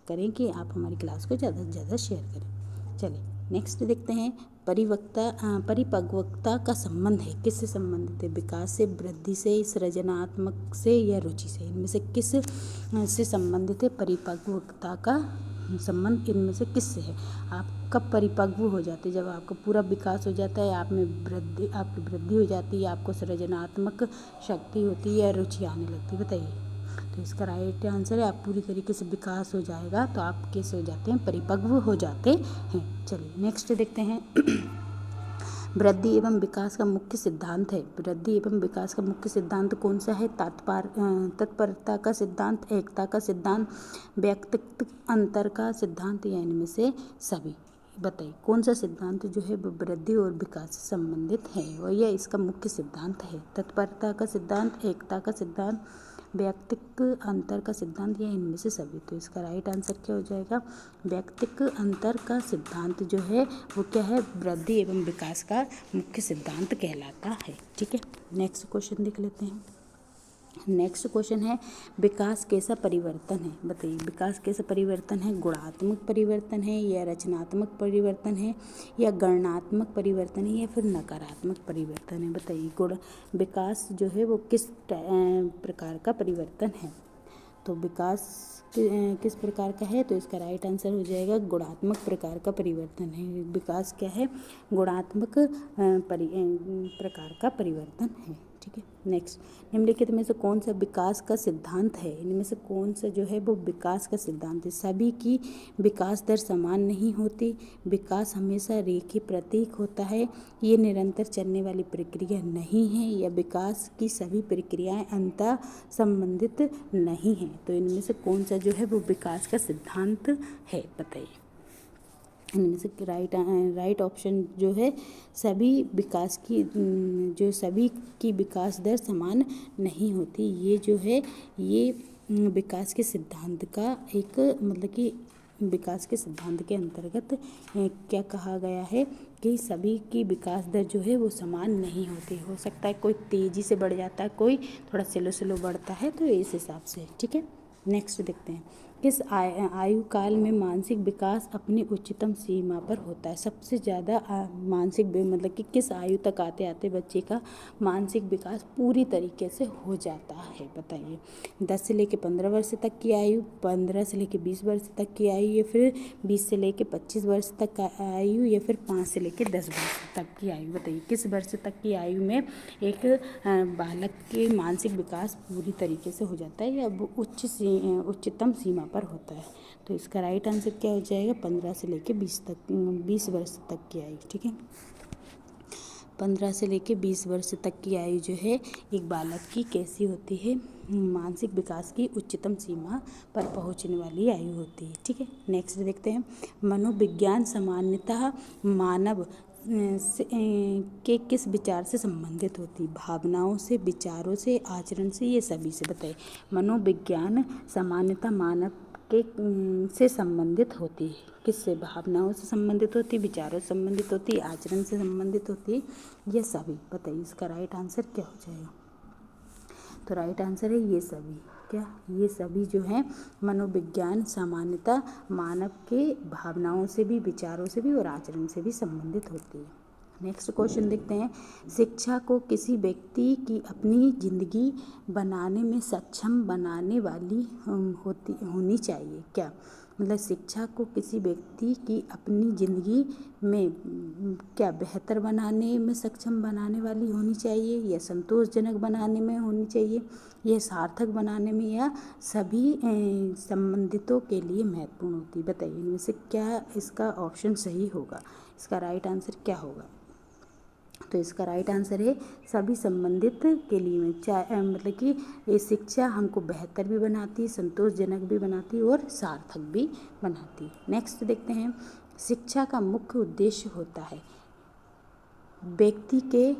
करें कि आप हमारी क्लास को ज़्यादा से ज़्यादा शेयर करें। चलिए नेक्स्ट देखते हैं, परिपक्वता का संबंध है किससे संबंधित है? विकास से, वृद्धि से, सृजनात्मक से, या रुचि से? इनमें से किस से संबंधित है परिपक्वता का संबंध इनमें से किससे है। आप कब परिपक्व हो जाते हैं, जब आपका पूरा विकास हो जाता है, आप में वृद्धि, आपकी वृद्धि हो जाती है, आपको सृजनात्मक शक्ति होती है या रुचि आने लगती है, बताइए। तो इसका राइट आंसर है आप पूरी तरीके से विकास हो जाएगा तो आप कैसे हो जाते हैं, परिपक्व हो जाते हैं। चलिए नेक्स्ट देखते हैं। वृद्धि एवं विकास का मुख्य सिद्धांत है। वृद्धि एवं विकास का मुख्य सिद्धांत कौन सा है। तत्परता का सिद्धांत, एकता का सिद्धांत, व्यक्तित्व अंतर का सिद्धांत या इनमें से सभी। बताइए कौन सा सिद्धांत जो है वो वृद्धि और विकास से संबंधित है और यह इसका मुख्य सिद्धांत है। तत्परता का सिद्धांत, एकता का सिद्धांत, व्यक्तित्व अंतर का सिद्धांत या इनमें से सभी। तो इसका राइट आंसर क्या हो जाएगा, व्यक्तित्व अंतर का सिद्धांत जो है वो क्या है, वृद्धि एवं विकास का मुख्य सिद्धांत कहलाता है। ठीक है, नेक्स्ट क्वेश्चन देख लेते हैं। नेक्स्ट क्वेश्चन है विकास कैसा परिवर्तन है। बताइए विकास कैसा परिवर्तन है, गुणात्मक परिवर्तन है या रचनात्मक परिवर्तन है या गणनात्मक परिवर्तन है या फिर नकारात्मक परिवर्तन है। बताइए विकास जो है वो किस प्रकार का परिवर्तन है। तो विकास किस प्रकार का है, तो इसका राइट आंसर हो जाएगा गुणात्मक प्रकार का परिवर्तन है। विकास क्या है, गुणात्मक प्रकार का परिवर्तन है। ठीक है, नेक्स्ट निम्नलिखित में से कौन सा विकास का सिद्धांत है। इनमें से कौन सा जो है वो विकास का सिद्धांत है। सभी की विकास दर समान नहीं होती, विकास हमेशा रेखीय प्रतीक होता है, ये निरंतर चलने वाली प्रक्रिया नहीं है, या विकास की सभी प्रक्रियाएं अंतः संबंधित नहीं हैं। तो इनमें से कौन सा जो है वो विकास का सिद्धांत है, बताइए। इनमें से राइट ऑप्शन जो है सभी विकास की जो सभी की विकास दर समान नहीं होती, ये जो है ये विकास के सिद्धांत का एक मतलब कि विकास के सिद्धांत के अंतर्गत क्या कहा गया है कि सभी की विकास दर जो है वो समान नहीं होती। हो सकता है कोई तेज़ी से बढ़ जाता है, कोई थोड़ा स्लो बढ़ता है, तो इस हिसाब से। ठीक है, नेक्स्ट देखते हैं। किस आयु काल में मानसिक विकास अपनी उच्चतम सीमा पर होता है। सबसे ज़्यादा मानसिक मतलब कि किस आयु तक आते आते बच्चे का मानसिक विकास पूरी तरीके से हो जाता है, बताइए। 10 से लेकर 15 वर्ष तक की आयु, 15 से लेकर 20 वर्ष तक की आयु, या फिर 20 से लेकर 25 वर्ष तक का आयु, या फिर 5 से लेकर 10 वर्ष तक की आयु। बताइए किस वर्ष तक की आयु में एक बालक के मानसिक विकास पूरी तरीके से हो जाता है या उच्चतम सीमा पर होता है। तो इसका राइट आंसर क्या हो जाएगा, 15 से लेकर 20 वर्ष तक की आयु। ठीक है, 15 से लेकर 20 वर्ष तक की आयु जो है एक बालक की कैसी होती है, मानसिक विकास की उच्चतम सीमा पर पहुंचने वाली आयु होती है। ठीक है, नेक्स्ट देखते हैं। मनोविज्ञान सामान्यतः मानव के किस विचार से संबंधित होती, भावनाओं से, विचारों से, आचरण से, ये सभी से। बताइए मनोविज्ञान सामान्यतः मानव के से संबंधित होती है, किससे, भावनाओं से संबंधित होती, विचारों से संबंधित होती, आचरण से संबंधित होती, ये सभी। बताइए इसका राइट आंसर क्या हो जाएगा, तो राइट आंसर है ये सभी। क्या, ये सभी जो हैं मनोविज्ञान सामान्यतः मानव के भावनाओं से भी, विचारों से भी और आचरण से भी संबंधित होती है। नेक्स्ट क्वेश्चन देखते हैं। शिक्षा को किसी व्यक्ति की अपनी जिंदगी बनाने में सक्षम बनाने वाली होनी चाहिए। क्या मतलब शिक्षा को किसी व्यक्ति की अपनी ज़िंदगी में क्या बेहतर बनाने में सक्षम बनाने वाली होनी चाहिए, या संतोषजनक बनाने में होनी चाहिए, या सार्थक बनाने में, या सभी संबंधितों के लिए महत्वपूर्ण होती। बताइए इनमें से क्या इसका ऑप्शन सही होगा, इसका राइट आंसर क्या होगा। तो इसका राइट आंसर है सभी संबंधित के लिए में, चाहे मतलब कि ये शिक्षा हमको बेहतर भी बनाती, संतोषजनक भी बनाती और सार्थक भी बनाती। नेक्स्ट देखते हैं। शिक्षा का मुख्य उद्देश्य होता है व्यक्ति के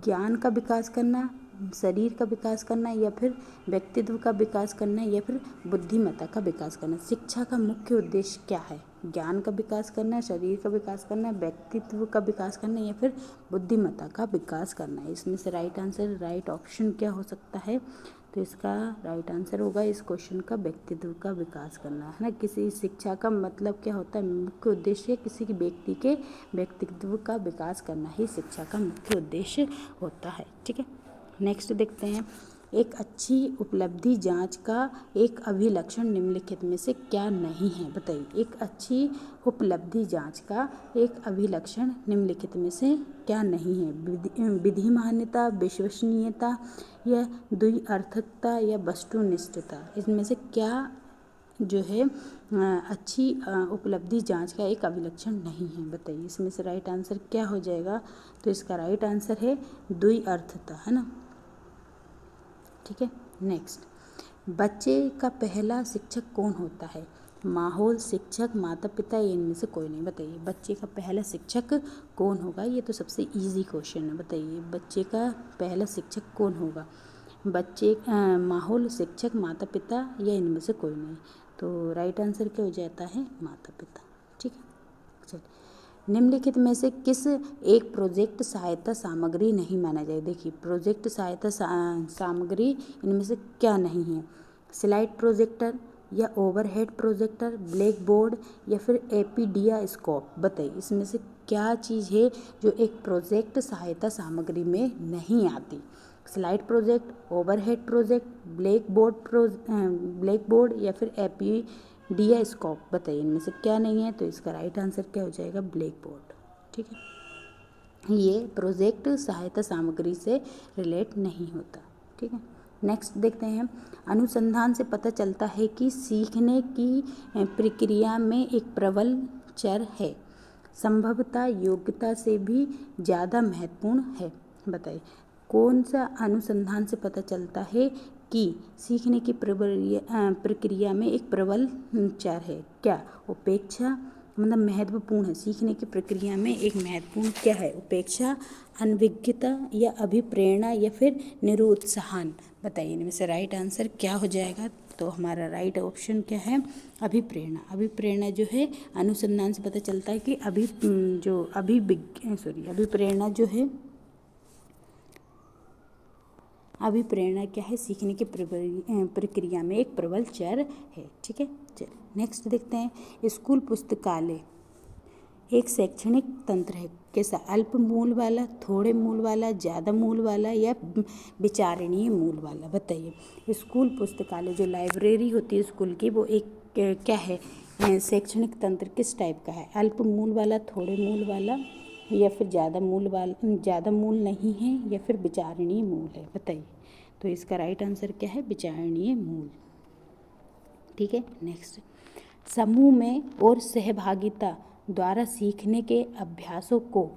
ज्ञान का विकास करना, शरीर का विकास करना, या फिर व्यक्तित्व का विकास करना, या फिर बुद्धिमत्ता का विकास करना। शिक्षा का मुख्य उद्देश्य क्या है, ज्ञान का विकास करना, शरीर का विकास करना, व्यक्तित्व का विकास करना, या फिर बुद्धिमत्ता का विकास करना। इसमें से राइट आंसर, राइट ऑप्शन क्या हो सकता है, तो इसका राइट आंसर होगा इस क्वेश्चन का व्यक्तित्व का विकास करना, है ना। किसी शिक्षा का मतलब क्या होता है, मुख्य उद्देश्य किसी की व्यक्ति के व्यक्तित्व का विकास करना ही शिक्षा का मुख्य उद्देश्य होता है। ठीक है, नेक्स्ट देखते हैं। एक अच्छी उपलब्धि जांच का एक अभिलक्षण निम्नलिखित में से क्या नहीं है? बताइए। एक अच्छी उपलब्धि जांच का एक अभिलक्षण निम्नलिखित में से क्या नहीं है? विधि मान्यता, विश्वसनीयता या द्व्यर्थकता या वस्तुनिष्ठता। इसमें से क्या जो है अच्छी उपलब्धि जांच का एक अभिलक्षण नहीं है? बताइए। इसमें से राइट आंसर क्या हो जाएगा? तो इसका राइट आंसर है द्व्यर्थता, है ना। ठीक है। नेक्स्ट, बच्चे का पहला शिक्षक कौन होता है? माहौल, शिक्षक, माता पिता, या इनमें से कोई नहीं? बताइए। बच्चे का पहला शिक्षक कौन होगा? ये तो सबसे इजी क्वेश्चन है। बताइए, बच्चे का पहला शिक्षक कौन होगा? माहौल, शिक्षक, माता पिता, या इनमें से कोई नहीं? तो राइट आंसर क्या हो जाता है? माता पिता। ठीक है। चलिए, निम्नलिखित में से किस एक प्रोजेक्ट सहायता सामग्री नहीं माना जाए? देखिए, प्रोजेक्ट सहायता सामग्री इनमें से क्या नहीं है? स्लाइड प्रोजेक्टर या ओवरहेड प्रोजेक्टर, ब्लैक बोर्ड, या फिर एपीडिया स्कोप। बताइए, इसमें से क्या चीज़ है जो एक प्रोजेक्ट सहायता सामग्री में नहीं आती? Slide project, overhead project, black board या फिर एपीडिया स्कोप। बताइए, इनमें से क्या नहीं है? तो इसका राइट आंसर क्या हो जाएगा? Black board. ठीक है। ये प्रोजेक्ट सहायता सामग्री से रिलेट नहीं होता। ठीक है। नेक्स्ट देखते हैं, अनुसंधान से पता चलता है कि सीखने की प्रक्रिया में एक प्रबल चर है, संभवतः योग्यता से भी ज़्यादा महत्वपूर्ण है। बताइए, कौन सा अनुसंधान से पता चलता है कि सीखने की प्रक्रिया में एक प्रबल चर है? क्या उपेक्षा, मतलब महत्वपूर्ण है? सीखने की प्रक्रिया में एक महत्वपूर्ण क्या है? उपेक्षा, अनभिज्ञता, या अभिप्रेरणा, या फिर निरुत्साहन। बताइए, इनमें से राइट आंसर क्या हो जाएगा? तो हमारा राइट ऑप्शन क्या है? अभिप्रेरणा। अभिप्रेरणा जो है, अनुसंधान से पता चलता है कि अभिप्रेरणा जो है, अभिप्रेरणा क्या है? सीखने की प्रक्रिया में एक प्रबल चर है। ठीक है। चलिए, नेक्स्ट देखते हैं, स्कूल पुस्तकालय एक शैक्षणिक तंत्र है। कैसा? अल्प मूल वाला, थोड़े मूल वाला, ज़्यादा मूल वाला, या विचारणीय मूल वाला? बताइए। स्कूल पुस्तकालय जो लाइब्रेरी होती है स्कूल की, वो एक क्या है? शैक्षणिक तंत्र किस टाइप का है? अल्प मूल वाला, थोड़े मूल वाला, या फिर ज़्यादा मूल नहीं है, या फिर विचारणीय मूल है? बताइए। तो इसका राइट आंसर क्या है? विचारणीय मूल। ठीक है। नेक्स्ट, समूह में और सहभागिता द्वारा सीखने के अभ्यासों को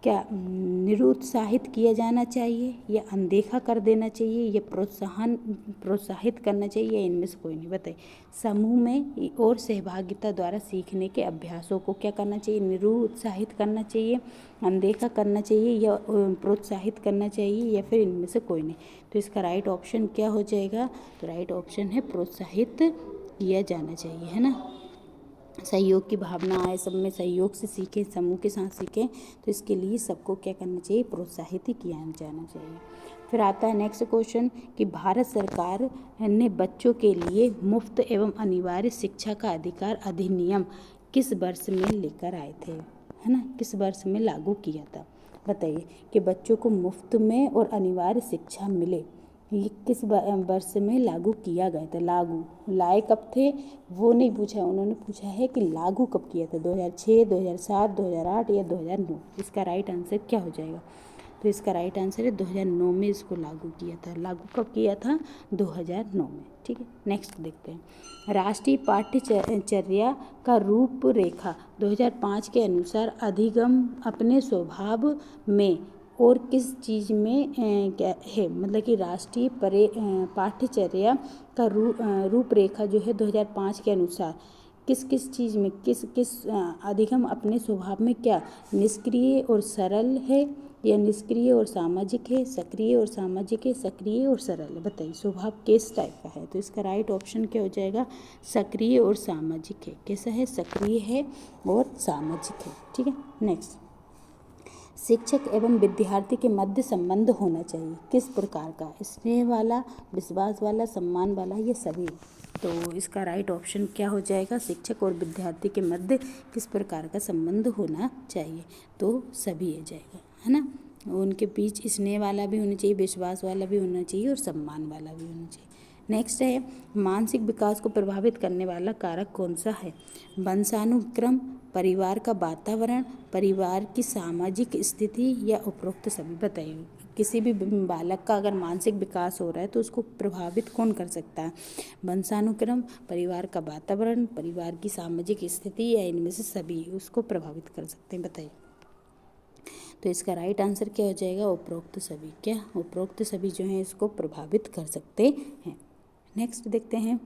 क्या निरुत्साहित किया जाना चाहिए, या अनदेखा कर देना चाहिए, या प्रोत्साहित करना चाहिए, या इनमें से कोई नहीं? बताइए। समूह में और सहभागिता द्वारा सीखने के अभ्यासों को क्या करना चाहिए? निरुत्साहित करना चाहिए, अनदेखा करना चाहिए, या प्रोत्साहित करना चाहिए, या फिर इनमें से कोई नहीं? तो इसका राइट ऑप्शन क्या हो जाएगा? तो राइट ऑप्शन है प्रोत्साहित किया जाना चाहिए, है ना। सहयोग की भावना आए, सब में सहयोग से सीखें, समूह के साथ सीखें, तो इसके लिए सबको क्या करना चाहिए? प्रोत्साहित ही किया जाना चाहिए। फिर आता है नेक्स्ट क्वेश्चन कि भारत सरकार ने बच्चों के लिए मुफ्त एवं अनिवार्य शिक्षा का अधिकार अधिनियम किस वर्ष में लेकर आए थे? है ना, किस वर्ष में लागू किया था? बताइए कि बच्चों को मुफ्त में और अनिवार्य शिक्षा मिले, ये किस वर्ष में लागू किया गया था? लागू लाए कब थे वो नहीं पूछा, उन्होंने पूछा है कि लागू कब किया था। 2006, 2007, 2008 या 2009? इसका राइट आंसर क्या हो जाएगा? तो इसका राइट आंसर है 2009 में इसको लागू किया था। लागू कब किया था? 2009 में। ठीक है। नेक्स्ट देखते हैं, राष्ट्रीय पाठ्यचर्या का रूपरेखा 2005 के अनुसार अधिगम अपने स्वभाव में और किस चीज़ में क्या है? मतलब कि राष्ट्रीय पाठ्यचर्या का रूपरेखा जो है 2005 के अनुसार किस किस चीज़ में, किस अधिगम अपने स्वभाव में क्या निष्क्रिय और सरल है, या निष्क्रिय और सामाजिक है, सक्रिय और सामाजिक है, सक्रिय और सरल है? बताइए, स्वभाव किस टाइप का है? तो इसका राइट ऑप्शन क्या हो जाएगा? सक्रिय और सामाजिक है। कैसा है? सक्रिय है और सामाजिक है। ठीक है। नेक्स्ट, शिक्षक एवं विद्यार्थी के मध्य संबंध होना चाहिए किस प्रकार का? स्नेह वाला, विश्वास वाला, सम्मान वाला, या सभी? तो इसका राइट ऑप्शन क्या हो जाएगा? शिक्षक और विद्यार्थी के मध्य किस प्रकार का संबंध होना चाहिए? तो सभी हो जाएगा, है ना। उनके बीच स्नेह वाला भी होना चाहिए, विश्वास वाला भी होना चाहिए और सम्मान वाला भी होना चाहिए। नेक्स्ट है, मानसिक विकास को प्रभावित करने वाला कारक कौन सा है? वंशानुक्रम, परिवार का वातावरण, परिवार की सामाजिक स्थिति या उपरोक्त सभी। बताइए, किसी भी बालक का अगर मानसिक विकास हो रहा है तो उसको प्रभावित कौन कर सकता है? वंशानुक्रम, परिवार का वातावरण, परिवार की सामाजिक स्थिति या इनमें से सभी उसको प्रभावित कर सकते हैं। बताइए, तो इसका राइट आंसर क्या हो जाएगा? उपरोक्त सभी। क्या उपरोक्त सभी जो हैं इसको प्रभावित कर सकते हैं। नेक्स्ट देखते हैं।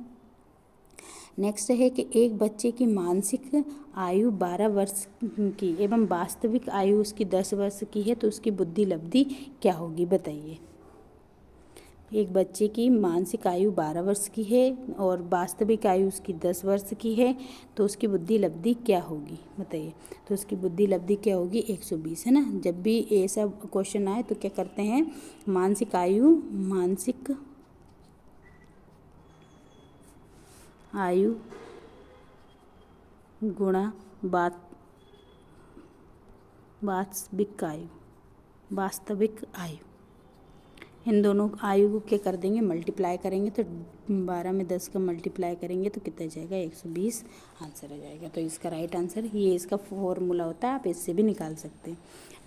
नेक्स्ट है कि एक बच्चे की मानसिक आयु 12 वर्ष की एवं वास्तविक आयु उसकी 10 वर्ष की है तो उसकी बुद्धि लब्धि क्या होगी? बताइए, एक बच्चे की मानसिक आयु 12 वर्ष की है और वास्तविक आयु उसकी 10 वर्ष की है तो उसकी बुद्धि लब्धि क्या होगी? बताइए, तो उसकी बुद्धि लब्धि क्या होगी? 120, है ना। जब भी ऐसा क्वेश्चन आए तो क्या करते हैं? मानसिक आयु गुणा वास्तविक आयु, इन दोनों आयु को क्या कर देंगे? मल्टीप्लाई करेंगे तो 12 में 10 का मल्टीप्लाई करेंगे तो कितना जाएगा? 120 आंसर आ जाएगा। तो इसका राइट आंसर ये इसका फॉर्मूला होता है, आप इससे भी निकाल सकते हैं।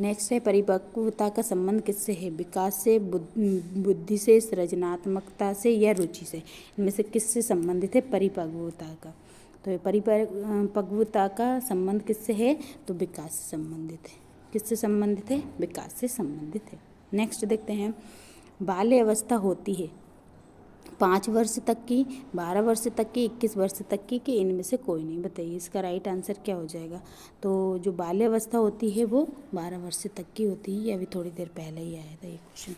नेक्स्ट है, परिपक्वता का संबंध किससे है? विकास से, बुद्धि से, सृजनात्मकता से या रुचि से? इनमें से किससे संबंधित है? परिपक्वता का। तो परिपक्वता का संबंध किससे है? तो विकास से संबंधित है। किससे संबंधित है? विकास से संबंधित है। नेक्स्ट देखते हैं, बाल्य अवस्था होती है 5 वर्ष तक की, 12 वर्ष तक की, 21 वर्ष तक की, कि इनमें से कोई नहीं? बताइए, इसका राइट आंसर क्या हो जाएगा? तो जो बाल्य अवस्था होती है वो 12 वर्ष तक की होती है। अभी थोड़ी देर पहले ही आया था ये क्वेश्चन।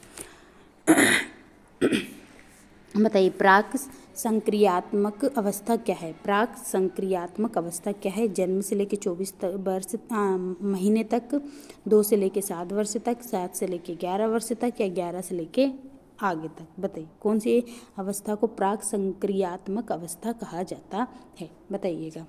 बताइए, प्राक संक्रियात्मक अवस्था क्या है? प्राक संक्रियात्मक अवस्था क्या है? जन्म से लेकर 24 वर्ष महीने तक, 2 से लेकर 7 वर्ष तक, 7 से लेकर 11 वर्ष तक, या 11 से लेकर आगे तक? बताइए, कौन सी अवस्था को प्राक संक्रियात्मक अवस्था कहा जाता है? बताइएगा।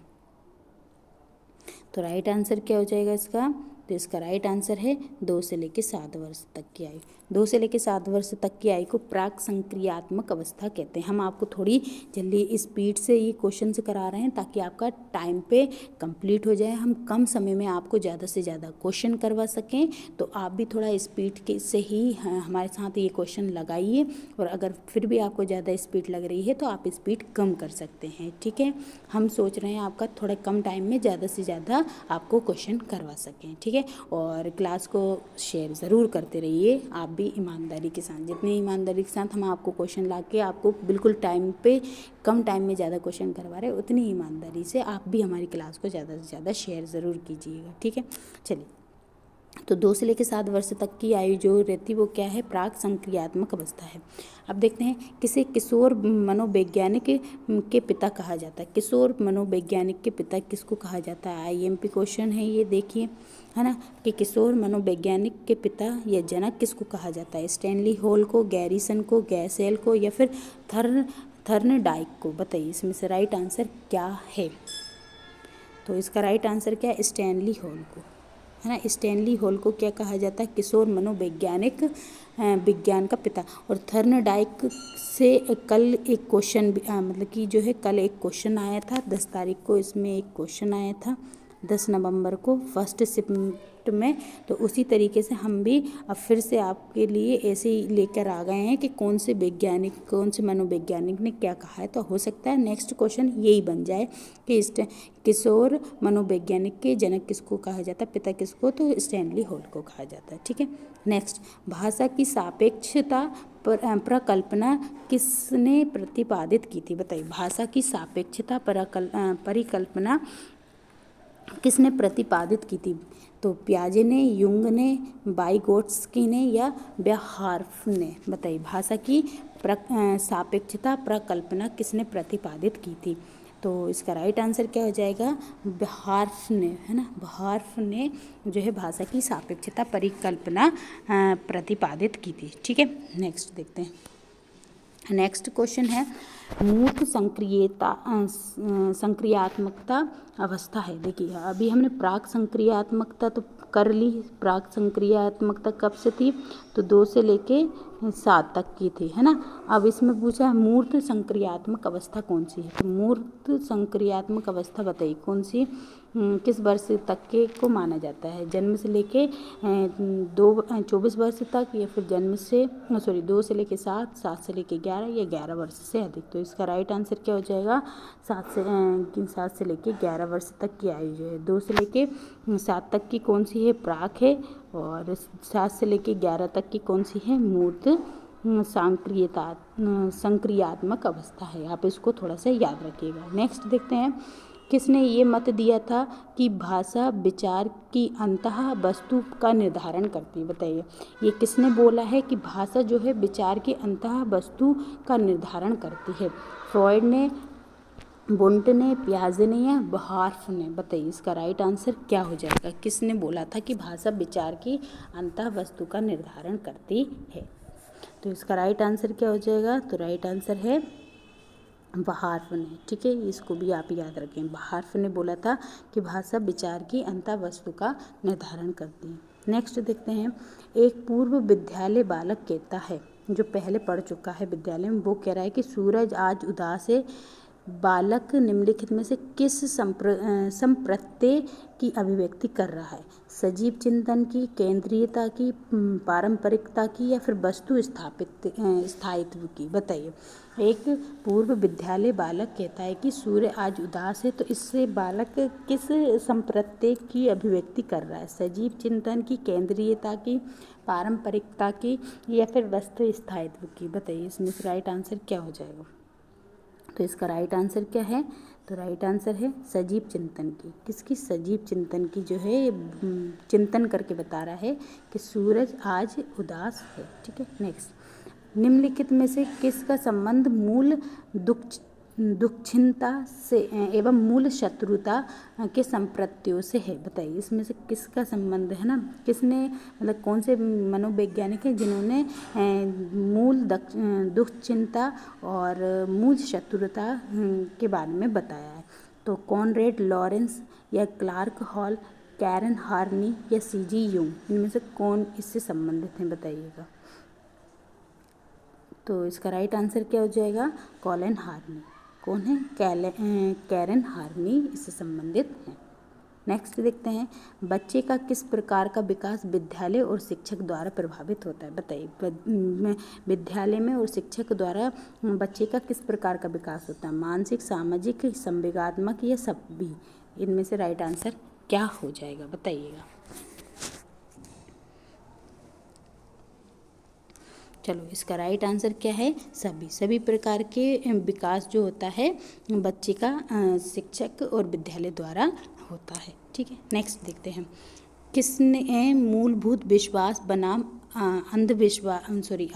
तो राइट आंसर क्या हो जाएगा इसका? तो इसका राइट आंसर है 2 से लेकर 7 वर्ष तक की आयु। 2 से लेकर 7 वर्ष तक की आयु को प्राक संक्रियात्मक अवस्था कहते हैं। हम आपको थोड़ी जल्दी स्पीड से ये क्वेश्चन करा रहे हैं ताकि आपका टाइम पे कंप्लीट हो जाए, हम कम समय में आपको ज़्यादा से ज़्यादा क्वेश्चन करवा सकें। तो आप भी थोड़ा स्पीड के से ही हमारे साथ ये क्वेश्चन लगाइए, और अगर फिर भी आपको ज़्यादा स्पीड लग रही है तो आप स्पीड कम कर सकते हैं। ठीक है, हम सोच रहे हैं आपका थोड़ा कम टाइम में ज़्यादा से ज़्यादा आपको क्वेश्चन करवा सकें। ठीक है, और क्लास को शेयर ज़रूर करते रहिए आप भी ईमानदारी के साथ। जितनी ईमानदारी के साथ हम आपको क्वेश्चन ला के आपको बिल्कुल टाइम पे, कम टाइम में ज़्यादा क्वेश्चन करवा रहे हैं, उतनी ईमानदारी से आप भी हमारी क्लास को ज़्यादा से ज़्यादा शेयर ज़रूर कीजिएगा। ठीक है, चलिए, तो 2 से लेकर 7 वर्ष तक की आयु जो रहती है वो क्या है? प्राक संक्रियात्मक अवस्था है। अब देखते हैं, किसे किशोर मनोवैज्ञानिक के पिता कहा जाता है? किशोर मनोवैज्ञानिक के पिता किसको कहा जाता है? IMP क्वेश्चन है ये, देखिए, है ना, कि किशोर मनोवैज्ञानिक के पिता या जनक किसको कहा जाता है? स्टैनली हॉल को, गैरिसन को, गैसेल को, या फिर थर्नडाइक को? बताइए, इसमें से राइट आंसर क्या है? तो इसका राइट आंसर क्या है? स्टैनली हॉल को, है ना। स्टैनली हॉल को क्या कहा जाता है? किशोर मनोवैज्ञानिक विज्ञान का पिता। और थर्नडाइक से कल एक क्वेश्चन मतलब कि जो है कल एक क्वेश्चन आया था, 10 तारीख को इसमें एक क्वेश्चन आया था, 10 नवंबर को फर्स्ट शिफ्ट में। तो उसी तरीके से हम भी अब फिर से आपके लिए ऐसे ही लेकर आ गए हैं कि कौन से वैज्ञानिक, कौन से मनोवैज्ञानिक ने क्या कहा है। तो हो सकता है नेक्स्ट क्वेश्चन यही बन जाए कि किशोर मनोवैज्ञानिक के जनक किसको कहा जाता है, पिता किसको? तो स्टैनली हॉल को कहा जाता है। ठीक है, नेक्स्ट, भाषा की सापेक्षता प्रकल्पना किसने प्रतिपादित की थी? बताइए, भाषा की सापेक्षता परिकल्पना किसने प्रतिपादित की थी? तो पियाजे ने, युंग ने, वाइगोट्स्की ने, या बेहार्फ ने? बताइए, भाषा की सापेक्षता प्रकल्पना किसने प्रतिपादित की थी? तो इसका राइट आंसर क्या हो जाएगा? बेहार्फ ने, है ना। बेहार्फ ने जो है भाषा की सापेक्षता परिकल्पना प्रतिपादित की थी। ठीक है, नेक्स्ट देखते हैं। नेक्स्ट क्वेश्चन है मूर्त संक्रियात्मकता अवस्था है। देखिए अभी हमने प्राक संक्रियात्मकता तो कर ली। प्राक संक्रियात्मकता कब से थी, तो 2 से लेके 7 तक की थी, है ना। अब इसमें पूछा है मूर्त संक्रियात्मक अवस्था कौन सी है। तो मूर्त संक्रियात्मक अवस्था बताइए कौन सी, किस वर्ष तक के को माना जाता है। जन्म से लेके 24 वर्ष तक, या फिर जन्म से 2 से लेके 7, 7 से लेके 11, या 11 वर्ष से अधिक। तो इसका राइट आंसर क्या हो जाएगा, 7 से लेके 11 वर्ष तक की आयु जो है। 2 से लेके 7 तक की कौन सी है, प्राक है। और 7 से लेके 11 तक की कौन सी है, मूर्त संक्रियात्मक अवस्था है। आप इसको थोड़ा सा याद रखिएगा। नेक्स्ट देखते हैं, किसने ये मत दिया था कि भाषा विचार की अंतः वस्तु का निर्धारण करती है। बताइए ये किसने बोला है कि भाषा जो है विचार की अंतः वस्तु का निर्धारण करती है। फ्रॉइड ने, वुंट ने, पियाजे ने, या बहार्फ ने। बताइए इसका राइट आंसर क्या हो जाएगा। किसने बोला था कि भाषा विचार की अंतः वस्तु का निर्धारण करती है। तो इसका राइट आंसर क्या हो जाएगा, तो राइट आंसर है बहार्फ ने। ठीक है, इसको भी आप याद रखें। बहार्फ ने बोला था कि भाषा विचार की अंतः वस्तु का निर्धारण करती है। नेक्स्ट देखते हैं, एक पूर्व विद्यालय बालक कहता है, जो पहले पढ़ चुका है विद्यालय में, वो कह रहा है कि सूरज आज उदास है। बालक निम्नलिखित में से किस संप्रत्यय की अभिव्यक्ति कर रहा है। सजीव चिंतन की, केंद्रीयता की, पारंपरिकता की, या फिर वस्तु स्थायित्व की। बताइए एक पूर्व विद्यालय बालक कहता है कि सूर्य आज उदास है, तो इससे बालक किस संप्रत्यय की अभिव्यक्ति कर रहा है। सजीव चिंतन की, केंद्रीयता की, पारंपरिकता की, या फिर वस्तु स्थायित्व की। बताइए इसमें से राइट आंसर क्या हो जाएगा। तो इसका राइट आंसर क्या है, तो राइट आंसर है सजीव चिंतन की। किसकी, सजीव चिंतन की जो है चिंतन करके बता रहा है कि सूरज आज उदास है। ठीक है। नेक्स्ट, निम्नलिखित में से किसका संबंध मूल दुश्चिंता से एवं मूल शत्रुता के संप्रत्यों से है। बताइए इसमें से किसका संबंध है ना, किसने मतलब कौन से मनोवैज्ञानिक हैं जिन्होंने मूल दुश्चिंता और मूल शत्रुता के बारे में बताया है। तो कॉनरेड लॉरेंस, या क्लार्क हॉल, कैरन हार्नी, या C.G. यूंग, इनमें से कौन इससे संबंधित हैं। बताइएगा। तो इसका राइट आंसर क्या हो जाएगा, कॉलिन हार्नी। कौन है, कैरन हार्नी इससे संबंधित हैं। नेक्स्ट देखते हैं, बच्चे का किस प्रकार का विकास विद्यालय और शिक्षक द्वारा प्रभावित होता है। बताइए विद्यालय में और शिक्षक द्वारा बच्चे का किस प्रकार का विकास होता है। मानसिक, सामाजिक, संवेगात्मक, या सभी। इनमें से राइट आंसर क्या हो जाएगा, बताइएगा। चलो इसका राइट आंसर क्या है, सभी प्रकार के विकास जो होता है बच्चे का शिक्षक और विद्यालय द्वारा होता है। ठीक है। नेक्स्ट देखते हैं, किसने मूलभूत विश्वास बनाम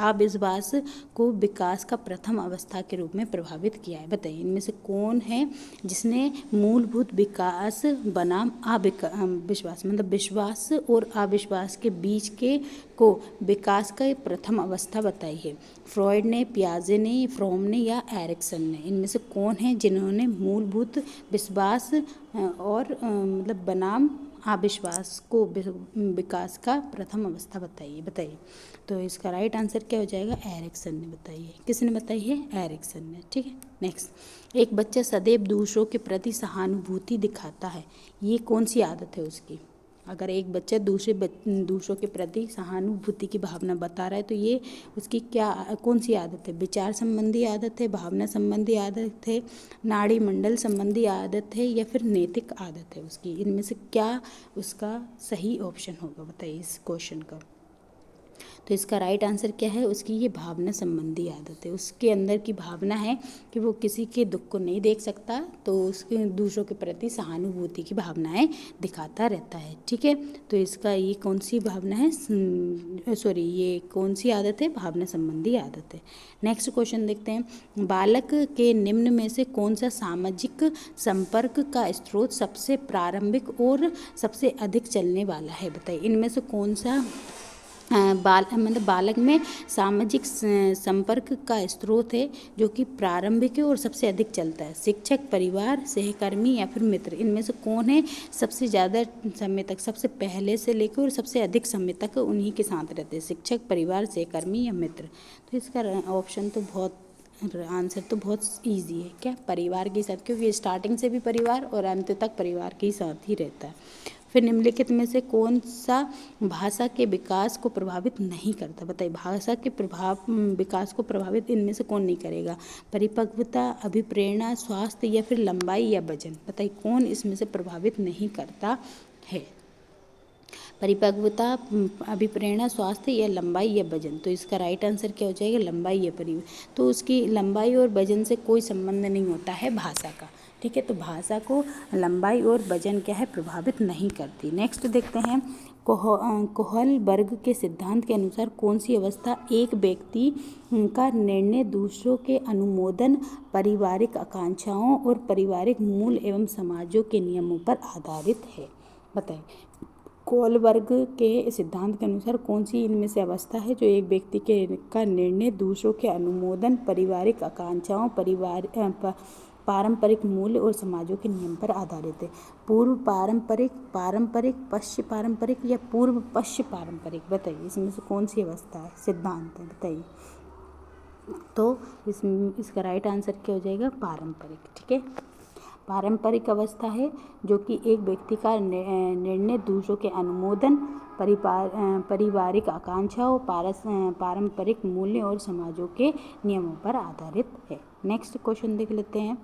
अविश्वास को विकास का प्रथम अवस्था के रूप में प्रभावित किया है। बताइए इनमें से कौन है जिसने मूलभूत विकास बनाम अविश्वास, मतलब विश्वास और अविश्वास के बीच के को विकास का प्रथम अवस्था बताई है। फ्रॉइड ने, पियाजे ने, फ्रोम ने, या एरिक्सन ने। इनमें से कौन है जिन्होंने मूलभूत विश्वास और मतलब बनाम अविश्वास को विकास का प्रथम अवस्था बताइए। तो इसका राइट आंसर क्या हो जाएगा, एरिक्सन ने बताई है। किसने बताई है, एरिक्सन ने। ठीक है। नेक्स्ट, एक बच्चा सदैव दूसरों के प्रति सहानुभूति दिखाता है, ये कौन सी आदत है उसकी। अगर एक बच्चा दूसरों के प्रति सहानुभूति की भावना बता रहा है तो ये उसकी कौन सी आदत है। विचार संबंधी आदत है, भावना संबंधी आदत है, नाड़ी मंडल संबंधी आदत है, या फिर नैतिक आदत है उसकी। इनमें से क्या उसका सही ऑप्शन होगा, बताइए इस क्वेश्चन का। तो इसका राइट आंसर क्या है, उसकी ये भावना संबंधी आदत है। उसके अंदर की भावना है कि वो किसी के दुख को नहीं देख सकता, तो उसके दूसरों के प्रति सहानुभूति की भावनाएं दिखाता रहता है। ठीक है। तो इसका ये कौन सी भावना है, ये कौन सी आदत है, भावना संबंधी आदत है। नेक्स्ट क्वेश्चन देखते हैं, बालक के निम्न में से कौन सा सामाजिक संपर्क का स्रोत सबसे प्रारंभिक और सबसे अधिक चलने वाला है। बताइए इनमें से कौन सा मतलब बालक में सामाजिक संपर्क का स्रोत है जो कि प्रारंभिक है और सबसे अधिक चलता है। शिक्षक, परिवार, सहकर्मी या फिर मित्र, इनमें से कौन है सबसे ज़्यादा समय तक, सबसे पहले से लेकर और सबसे अधिक समय तक उन्हीं के साथ रहते हैं? शिक्षक, परिवार, सहकर्मी या मित्र। तो इसका ऑप्शन तो आंसर तो बहुत ईजी है, क्या? परिवार के साथ, क्योंकि स्टार्टिंग से भी परिवार और अंत तक परिवार के साथ ही रहता है। फिर निम्नलिखित में से कौन सा भाषा के विकास को प्रभावित नहीं करता? बताइए, भाषा के विकास को प्रभावित इनमें से कौन नहीं करेगा? परिपक्वता, अभिप्रेरणा, स्वास्थ्य या फिर लंबाई या वजन। बताइए कौन इसमें से प्रभावित नहीं करता है? परिपक्वता, अभिप्रेरणा, स्वास्थ्य या लंबाई या वजन। तो इसका राइट आंसर क्या हो जाएगा? लंबाई या तो उसकी लंबाई और वजन से कोई संबंध नहीं होता है भाषा का, ठीक है। तो भाषा को लंबाई और वजन क्या है, प्रभावित नहीं करती। नेक्स्ट देखते हैं, कोहलबर्ग के सिद्धांत के अनुसार कौन सी अवस्था एक व्यक्ति का निर्णय दूसरों के अनुमोदन, पारिवारिक आकांक्षाओं और पारिवारिक मूल एवं समाजों के नियमों पर आधारित है? बताइए, कोहलबर्ग के सिद्धांत के अनुसार कौन सी इनमें से अवस्था है जो एक व्यक्ति का निर्णय दूसरों के अनुमोदन, पारिवारिक आकांक्षाओं, पारंपरिक मूल्य और समाजों के नियम पर आधारित है? पूर्व पारंपरिक, पारंपरिक, पश्चिम पारंपरिक या पूर्व पश्चिम पारंपरिक? बताइए इसमें से कौन सी अवस्था है, सिद्धांत है, बताइए। तो इसका राइट आंसर क्या हो जाएगा? पारंपरिक, ठीक है। पारंपरिक अवस्था है जो कि एक व्यक्ति का निर्णय दूसरों के अनुमोदन, पारिवारिक आकांक्षाओं, पारंपरिक मूल्य और समाजों के नियमों पर आधारित है। नेक्स्ट क्वेश्चन देख लेते हैं।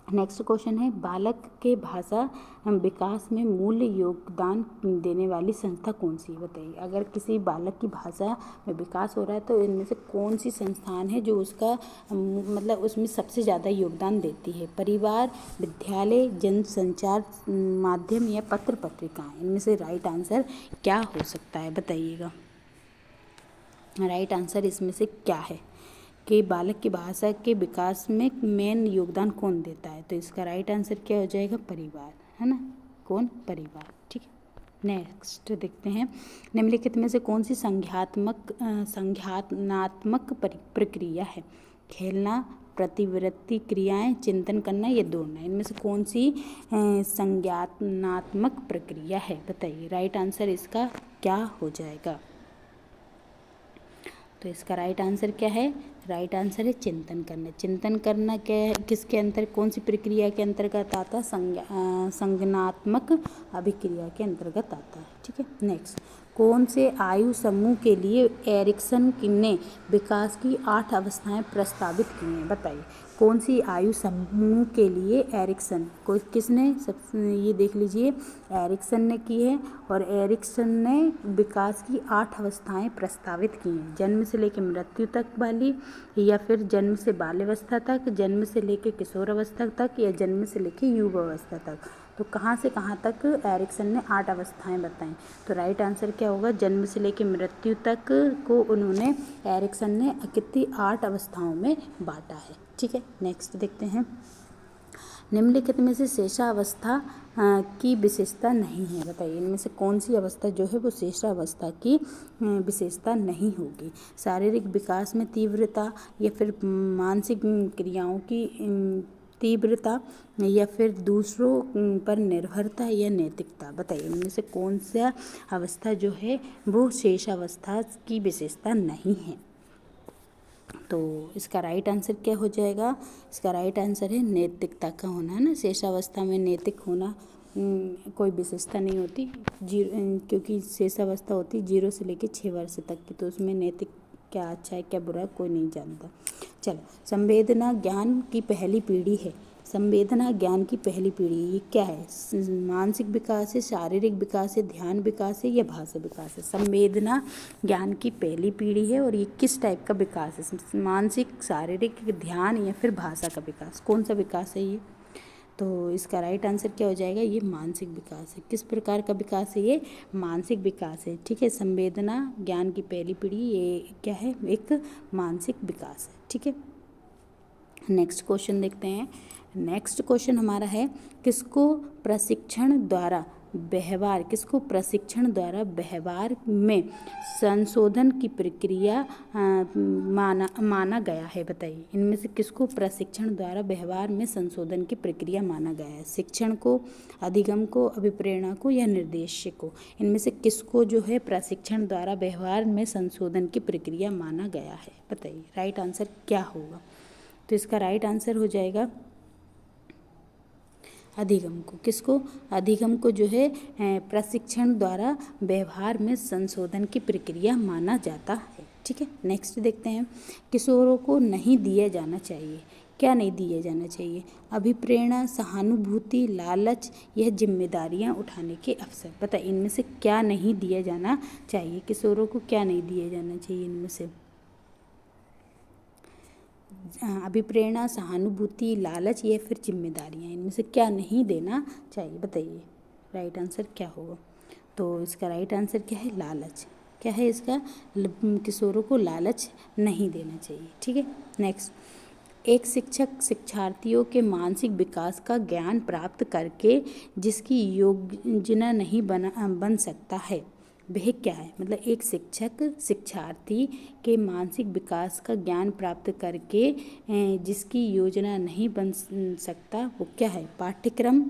नेक्स्ट क्वेश्चन है, बालक के भाषा विकास में मूल योगदान देने वाली संस्था कौन सी है? बताइए, अगर किसी बालक की भाषा में विकास हो रहा है तो इनमें से कौन सी संस्थान है जो उसका मतलब उसमें सबसे ज़्यादा योगदान देती है? परिवार, विद्यालय, जनसंचार माध्यम या पत्र पत्रिकाएं? इनमें से राइट आंसर क्या हो सकता है, बताइएगा। राइट आंसर इसमें से क्या है कि बालक की भाषा के विकास में मेन योगदान कौन देता है? तो इसका राइट आंसर क्या हो जाएगा? परिवार, है ना। कौन? परिवार, ठीक है। नेक्स्ट देखते हैं, निम्नलिखित में से कौन सी संज्ञानात्मक प्रक्रिया है? खेलना, प्रतिवृत्ति क्रियाएं, चिंतन करना या दौड़ना? इनमें से कौन सी संज्ञानात्मक प्रक्रिया है? बताइए, राइट आंसर इसका क्या हो जाएगा? तो इसका राइट आंसर क्या है? राइट आंसर है चिंतन करना। चिंतन करना क्या है, किसके अंतर, कौन सी प्रक्रिया के अंतर्गत आता है? संज्ञानात्मक अभिक्रिया के अंतर्गत आता है, ठीक है। नेक्स्ट, कौन से आयु समूह के लिए एरिक्सन ने विकास की 8 अवस्थाएं प्रस्तावित की हैं? बताइए, कौन सी आयु समूह के लिए एरिक्सन किसने ये देख लीजिए, एरिक्सन ने की है। और एरिक्सन ने विकास की 8 अवस्थाएं प्रस्तावित की हैं, जन्म से लेकर मृत्यु तक वाली, या फिर जन्म से बाल्यावस्था तक, जन्म से लेकर किशोर अवस्था तक, या जन्म से लेकर युवा अवस्था तक। तो कहाँ से कहाँ तक एरिक्सन ने 8 अवस्थाएं बताई? तो राइट आंसर क्या होगा? जन्म से लेकर मृत्यु तक को उन्होंने एरिक्सन ने कितनी 8 अवस्थाओं में बांटा है, ठीक है। नेक्स्ट देखते हैं, निम्नलिखित में से शेषावस्था की विशेषता नहीं है? बताइए, इनमें से कौन सी अवस्था जो है वो शेषावस्था की विशेषता नहीं होगी? शारीरिक विकास में तीव्रता, या फिर मानसिक क्रियाओं की तीव्रता, या फिर दूसरों पर निर्भरता या नैतिकता? बताइए, इनमें से कौन सा अवस्था जो है वो शेषावस्था की विशेषता नहीं है? तो इसका राइट आंसर क्या हो जाएगा? इसका राइट आंसर है नैतिकता का होना, है ना। शेषावस्था में नैतिक होना कोई विशेषता नहीं होती, क्योंकि शेषावस्था होती 0 से लेकर 6 वर्ष तक की, तो उसमें नैतिक क्या अच्छा है क्या बुरा है कोई नहीं जानता। चलो, संवेदना ज्ञान की पहली पीढ़ी है। संवेदना ज्ञान की पहली पीढ़ी ये क्या है? मानसिक विकास है, शारीरिक विकास है, ध्यान विकास है या भाषा विकास है? संवेदना ज्ञान की पहली पीढ़ी है और ये किस टाइप का विकास है? मानसिक, शारीरिक, ध्यान या फिर भाषा का विकास? कौन सा विकास है ये? तो इसका राइट आंसर क्या हो जाएगा? ये मानसिक विकास है। किस प्रकार का विकास है ये? मानसिक विकास है, ठीक है। संवेदना ज्ञान की पहली पीढ़ी ये क्या है? एक मानसिक विकास है, ठीक है। नेक्स्ट क्वेश्चन देखते हैं। नेक्स्ट क्वेश्चन हमारा है, किसको प्रशिक्षण द्वारा व्यवहार, किसको, प्रशिक्षण द्वारा व्यवहार में संशोधन की प्रक्रिया माना गया है। बताइए इनमें से किसको प्रशिक्षण द्वारा व्यवहार में संशोधन की प्रक्रिया माना गया है? शिक्षण को, अधिगम को, अभिप्रेरणा को या निर्देश को? इनमें से किसको जो है प्रशिक्षण द्वारा व्यवहार में संशोधन की प्रक्रिया माना गया है? बताइए राइट आंसर क्या होगा? तो इसका राइट आंसर हो जाएगा अधिगम को। किसको? अधिगम को जो है प्रशिक्षण द्वारा व्यवहार में संशोधन की प्रक्रिया माना जाता है। ठीक है, नेक्स्ट देखते हैं। किशोरों को नहीं दिया जाना चाहिए, क्या नहीं दिया जाना चाहिए? अभिप्रेरणा, सहानुभूति, लालच, यह जिम्मेदारियां उठाने के अवसर। बताइए इनमें से क्या नहीं दिया जाना चाहिए? किशोरों को क्या नहीं दिया जाना चाहिए इनमें से? अभिप्रेरणा, सहानुभूति, लालच या फिर जिम्मेदारियां, इनमें से क्या नहीं देना चाहिए? बताइए राइट आंसर क्या होगा? तो इसका राइट आंसर क्या है? लालच। क्या है इसका? किशोरों को लालच नहीं देना चाहिए। ठीक है, नेक्स्ट। एक शिक्षक शिक्षार्थियों के मानसिक विकास का ज्ञान प्राप्त करके जिसकी योजना नहीं बन सकता है वह क्या है? मतलब एक शिक्षक शिक्षार्थी के मानसिक विकास का ज्ञान प्राप्त करके जिसकी योजना नहीं बन सकता वो क्या है? पाठ्यक्रम,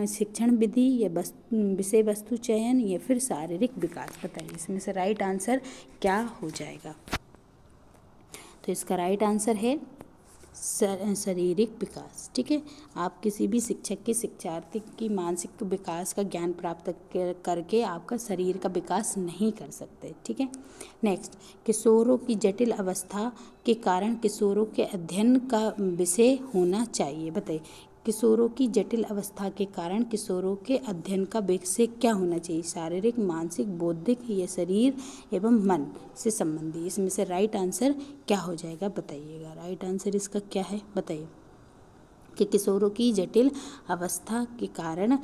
शिक्षण विधि या विषय वस्तु चयन या फिर शारीरिक विकास। बताइए इसमें से राइट आंसर क्या हो जाएगा? तो इसका राइट आंसर है शारीरिक विकास। ठीक है, आप किसी भी शिक्षक के शिक्षार्थी की मानसिक विकास का ज्ञान प्राप्त करके आपका शरीर का विकास नहीं कर सकते। ठीक है, नेक्स्ट। किशोरों की जटिल अवस्था के कारण किशोरों के अध्ययन का विषय होना चाहिए। बताइए किशोरों की जटिल अवस्था के कारण किशोरों के अध्ययन का विषय क्या होना चाहिए? शारीरिक, मानसिक, बौद्धिक या शरीर एवं मन से संबंधी। इसमें से राइट आंसर क्या हो जाएगा? बताइएगा राइट आंसर इसका क्या है? बताइए कि किशोरों की जटिल अवस्था के कारण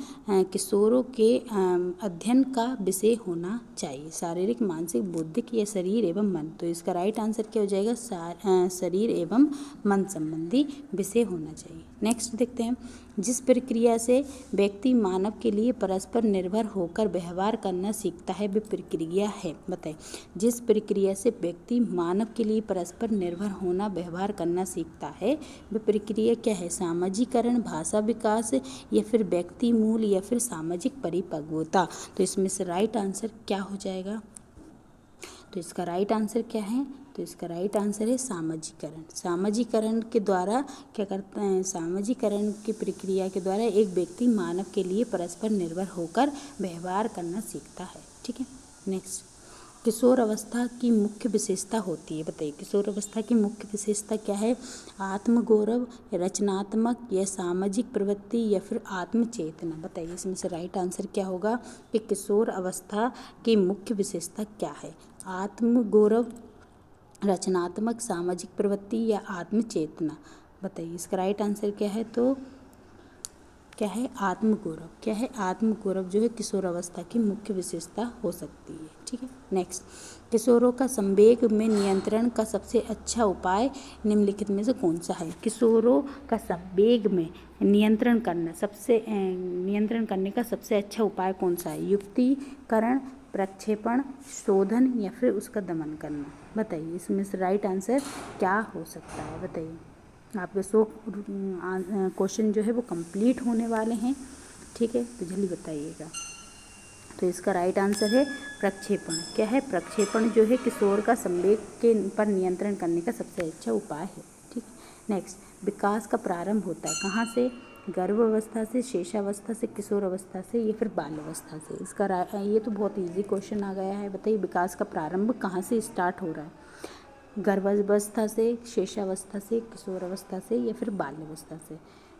किशोरों के अध्ययन का विषय होना चाहिए शारीरिक, मानसिक, बौद्धिक या शरीर एवं मन। तो इसका राइट आंसर क्या हो जाएगा? शरीर एवं मन संबंधी विषय होना चाहिए। नेक्स्ट देखते हैं। जिस प्रक्रिया से व्यक्ति मानव के लिए परस्पर निर्भर होकर व्यवहार करना सीखता है वह प्रक्रिया है। बताइए जिस प्रक्रिया से व्यक्ति मानव के लिए परस्पर निर्भर होना व्यवहार करना सीखता है वह प्रक्रिया क्या है? सामाजिकरण, भाषा विकास या फिर व्यक्ति मूल या फिर सामाजिक परिपक्वता। तो इसमें से राइट आंसर क्या हो जाएगा? तो इसका राइट आंसर क्या है? तो इसका राइट आंसर है सामाजिकरण। सामाजिकरण के द्वारा क्या करते हैं? सामाजिकरण की प्रक्रिया के द्वारा एक व्यक्ति मानव के लिए परस्पर निर्भर होकर व्यवहार करना सीखता है। ठीक है, नेक्स्ट। किशोर अवस्था की मुख्य विशेषता होती है। बताइए किशोर अवस्था की मुख्य विशेषता क्या है? आत्मगौरव, रचनात्मक या सामाजिक प्रवृत्ति या फिर आत्मचेतना। बताइए इसमें से राइट आंसर क्या होगा कि किशोर अवस्था की मुख्य विशेषता क्या है? आत्मगौरव, रचनात्मक, सामाजिक प्रवृत्ति या आत्मचेतना। बताइए इसका राइट आंसर क्या है? तो क्या है? आत्मगौरव। क्या है? आत्मगौरव जो है किशोर अवस्था की मुख्य विशेषता हो सकती है। ठीक है, नेक्स्ट। किशोरों का संवेग में नियंत्रण का सबसे अच्छा उपाय निम्नलिखित में से कौन सा है? किशोरों का संवेग में नियंत्रण करने का सबसे अच्छा उपाय कौन सा है? युक्तिकरण, प्रक्षेपण, शोधन या फिर उसका दमन करना। बताइए इसमें से राइट आंसर क्या हो सकता है? बताइए आपके 100 क्वेश्चन जो है वो कंप्लीट होने वाले हैं। ठीक है, तो जल्दी बताइएगा। तो इसका राइट आंसर है प्रक्षेपण। क्या है? प्रक्षेपण जो है किशोर का संवेग के पर नियंत्रण करने का सबसे अच्छा उपाय है। ठीक, नेक्स्ट। विकास का प्रारंभ होता है कहाँ से? गर्भ अवस्था से, शेषावस्था से, किशोर अवस्था से या फिर बाल अवस्था से। इसका ये तो बहुत इजी क्वेश्चन आ गया है। बताइए विकास का प्रारंभ कहाँ से स्टार्ट हो रहा है? गर्भावस्था से, शेषावस्था से, किशोर अवस्था से या फिर बाल अवस्था से।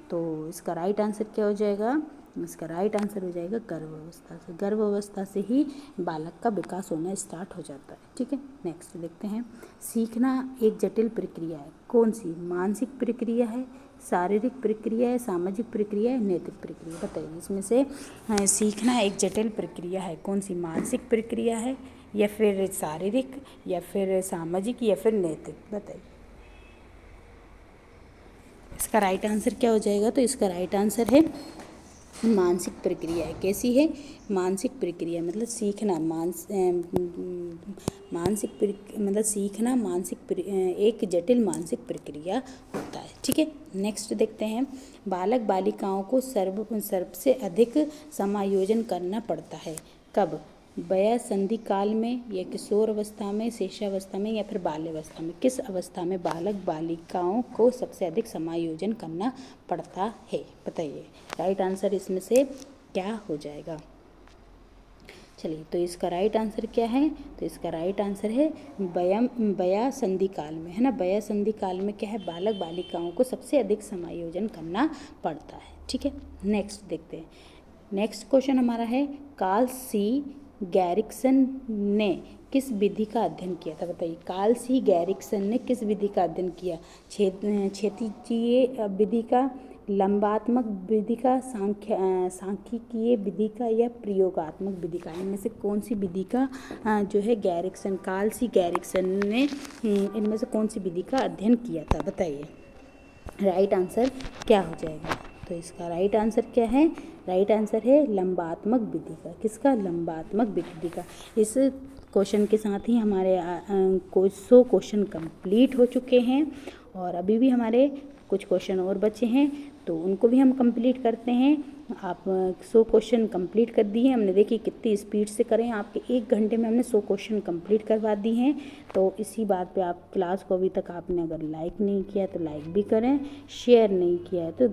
तो इसका राइट आंसर क्या हो जाएगा? इसका राइट आंसर हो जाएगा गर्भ अवस्था से। गर्भ अवस्था से ही बालक का विकास होना स्टार्ट हो जाता है। ठीक है, नेक्स्ट देखते हैं। सीखना एक जटिल प्रक्रिया है, कौन सी? मानसिक प्रक्रिया है, शारीरिक प्रक्रिया है, सामाजिक प्रक्रिया है, नैतिक प्रक्रिया। बताइए इसमें से सीखना एक जटिल प्रक्रिया है, कौन सी? मानसिक प्रक्रिया है या फिर शारीरिक या फिर सामाजिक या फिर नैतिक। बताइए इसका राइट आंसर क्या हो जाएगा? तो इसका राइट आंसर है मानसिक प्रक्रिया है। कैसी है? मानसिक प्रक्रिया मतलब सीखना, मतलब सीखना एक जटिल मानसिक प्रक्रिया होता है। ठीक है, नेक्स्ट देखते हैं। बालक बालिकाओं को सबसे अधिक समायोजन करना पड़ता है कब? वयः संधि काल में, या किशोर अवस्था में, शिशुअवस्था में, या फिर बाल्यावस्था में? किस अवस्था में बालक बालिकाओं को सबसे अधिक समायोजन करना पड़ता है? बताइए, राइट आंसर इसमें से क्या हो जाएगा? चलिए, तो इसका राइट आंसर क्या है? तो इसका राइट आंसर है वयः संधि काल में, है ना। वयः संधि काल में क्या है? बालक बालिकाओं को सबसे अधिक समायोजन करना पड़ता है। ठीक है, नेक्स्ट देखते हैं। नेक्स्ट क्वेश्चन हमारा है, कार्ल सी गैरिक्सन ने किस विधि का अध्ययन किया था? बताइए, कार्ल सी गैरिक्सन ने किस विधि का अध्ययन किया? क्षैतिजीय विधि का, लंबात्मक विधि का, सांख्यिकीय विधि का, या प्रयोगात्मक विधि का? इनमें से कौन सी विधि का जो है कार्ल सी गैरिक्सन ने इनमें से कौन सी विधि का अध्ययन किया था? बताइए, राइट आंसर क्या हो जाएगा? तो इसका राइट आंसर क्या है? राइट आंसर है लंबात्मक विधि का। किसका? लंबात्मक विधि का। इस क्वेश्चन के साथ ही हमारे 100 क्वेश्चन कंप्लीट हो चुके हैं, और अभी भी हमारे कुछ क्वेश्चन और बचे हैं, तो उनको भी हम कंप्लीट करते हैं। आप 100 क्वेश्चन कंप्लीट कर दिए हमने। देखिए कितनी स्पीड से करें, आपके 1 घंटे में हमने 100 क्वेश्चन कंप्लीट करवा दी हैं। तो इसी बात पे आप क्लास को अभी तक आपने अगर लाइक नहीं किया तो लाइक भी करें, शेयर नहीं किया है तो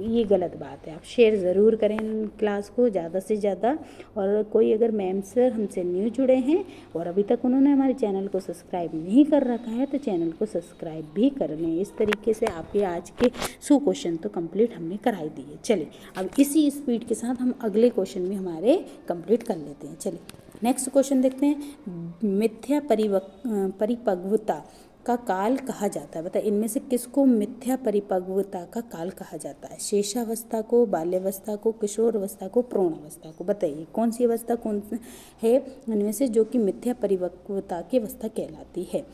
ये गलत बात है। आप शेयर ज़रूर करें क्लास को ज़्यादा से ज़्यादा। और कोई अगर मैम सर हमसे न्यू जुड़े हैं और अभी तक उन्होंने हमारे चैनल को सब्सक्राइब नहीं कर रखा है तो चैनल को सब्सक्राइब भी कर लें। इस तरीके से आपके आज के 100 क्वेश्चन तो कंप्लीट हमने कराई दिए। चलिए, अब इसी स्पीड के साथ हम अगले क्वेश्चन भी हमारे कंप्लीट कर लेते हैं। चलिए, नेक्स्ट क्वेश्चन देखते हैं। मिथ्या परिपक्वता का काल कहा जाता है। बताइए, इनमें से किसको मिथ्या परिपक्वता का काल कहा जाता है? शेषावस्था को, बाल्यावस्था को, किशोर अवस्था को, प्रौढ़ अवस्था को? बताइए, कौन सी अवस्था कौन है इनमें से जो कि मिथ्या परिपक्वता की अवस्था कहलाती है?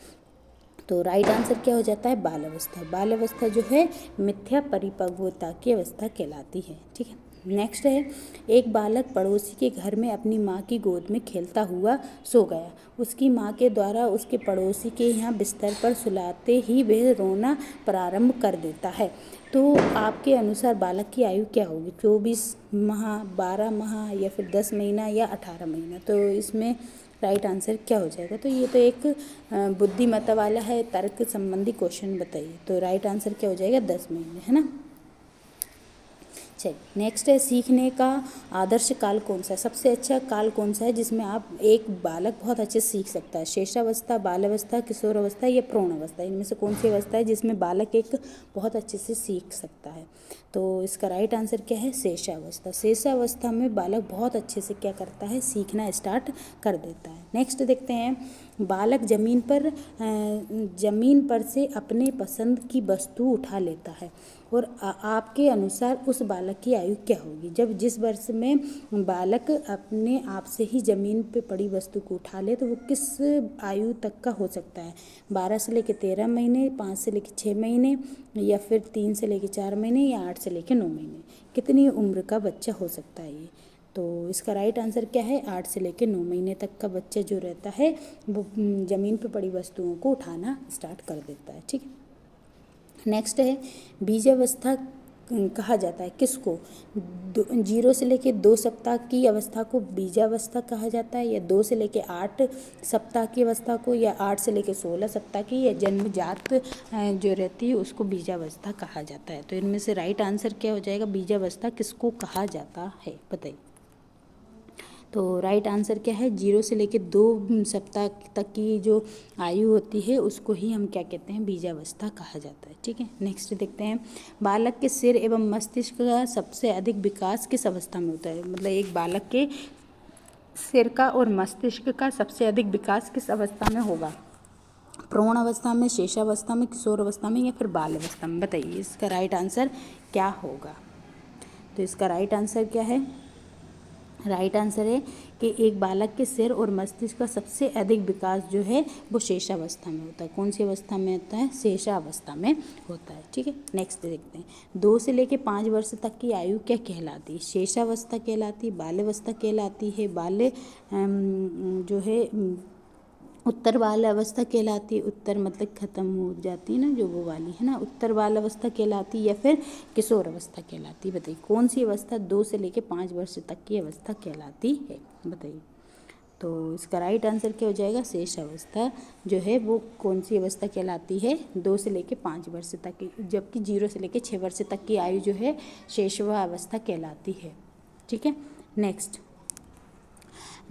तो राइट आंसर क्या हो जाता है? बाल अवस्था। बाल अवस्था जो है मिथ्या परिपक्वता की अवस्था कहलाती है। ठीक है, नेक्स्ट है, एक बालक पड़ोसी के घर में अपनी माँ की गोद में खेलता हुआ सो गया। उसकी माँ के द्वारा उसके पड़ोसी के यहाँ बिस्तर पर सुलाते ही वह रोना प्रारंभ कर देता है। तो आपके अनुसार बालक की आयु क्या होगी? 24 माह, 12 माह, या फिर 10 महीना, या 18 महीना? तो इसमें राइट आंसर क्या हो जाएगा? तो ये तो एक बुद्धिमत्ता वाला है, तर्क संबंधी क्वेश्चन। बताइए, तो राइट आंसर क्या हो जाएगा? 10 महीने, है ना। चलिए, नेक्स्ट है, सीखने का आदर्श काल कौन सा है? सबसे अच्छा काल कौन सा है जिसमें आप एक बालक बहुत अच्छे से सीख सकता है? शेषावस्था, बाल्यावस्था, किशोर अवस्था, या प्रौढ़ अवस्था? इनमें से कौन सी अवस्था है जिसमें बालक एक बहुत अच्छे से सीख सकता है? तो इसका राइट आंसर क्या है? शेषावस्था। शेषावस्था में बालक बहुत अच्छे से क्या करता है? सीखना स्टार्ट कर देता है। नेक्स्ट देखते हैं, बालक जमीन पर से अपने पसंद की वस्तु उठा लेता है, और आपके अनुसार उस बालक की आयु क्या होगी? जब जिस वर्ष में बालक अपने आप से ही ज़मीन पे पड़ी वस्तु को उठा ले तो वो किस आयु तक का हो सकता है? 12 से लेकर 13 महीने, 5 से लेकर 6 महीने, या फिर 3 से लेकर 4 महीने, या 8 से लेकर 9 महीने? कितनी उम्र का बच्चा हो सकता है ये? तो इसका राइट आंसर क्या है? 8 से लेकर 9 महीने तक का बच्चा जो रहता है वो ज़मीन पे पड़ी वस्तुओं को उठाना स्टार्ट कर देता है। ठीक है, नेक्स्ट है, बीजावस्था कहा जाता है किसको? 0 से लेकर 2 सप्ताह की अवस्था को बीजावस्था कहा जाता है, या 2 से लेकर 8 सप्ताह की अवस्था को, या 8 से लेकर 16 सप्ताह की, या जन्मजात जो रहती है उसको बीजावस्था कहा जाता है? तो इनमें से राइट आंसर क्या हो जाएगा? बीजावस्था किसको कहा जाता है? बताइए, तो राइट आंसर क्या है? 0 से लेकर 2 सप्ताह तक की जो आयु होती है उसको ही हम क्या कहते हैं? बीजावस्था कहा जाता है। ठीक है, नेक्स्ट देखते हैं, बालक के सिर एवं मस्तिष्क का सबसे अधिक विकास किस अवस्था में होता है? मतलब एक बालक के सिर का और मस्तिष्क का सबसे अधिक विकास किस अवस्था में होगा? प्रौढ़ अवस्था में, शेषावस्था में, किशोर अवस्था में, या फिर बाल अवस्था में? बताइए, इसका राइट आंसर क्या होगा? तो इसका राइट आंसर क्या है? राइट आंसर है कि एक बालक के सिर और मस्तिष्क का सबसे अधिक विकास जो है वो शेषावस्था में होता है। कौन सी अवस्था में होता है? शेषावस्था में होता है। ठीक है, नेक्स्ट देखते हैं। 2 से लेकर 5 वर्ष तक की आयु क्या कहलाती है? शेषावस्था कहलाती, बाल्यावस्था कहलाती है, बाल्य जो है उत्तर बाल अवस्था कहलाती है। उत्तर मतलब खत्म हो जाती है ना, जो वो वाली है ना, उत्तर बाल अवस्था कहलाती, या फिर किशोर अवस्था कहलाती। बताइए कौन सी अवस्था 2 से लेकर 5 वर्ष तक की अवस्था कहलाती है? बताइए। तो इसका राइट आंसर क्या हो जाएगा? शेष अवस्था जो है वो कौन सी अवस्था कहलाती है? 2 से लेकर 5 वर्ष तक की, जबकि 0 से लेकर 6 वर्ष तक की आयु जो है शेषवा अवस्था कहलाती है। ठीक है, नेक्स्ट।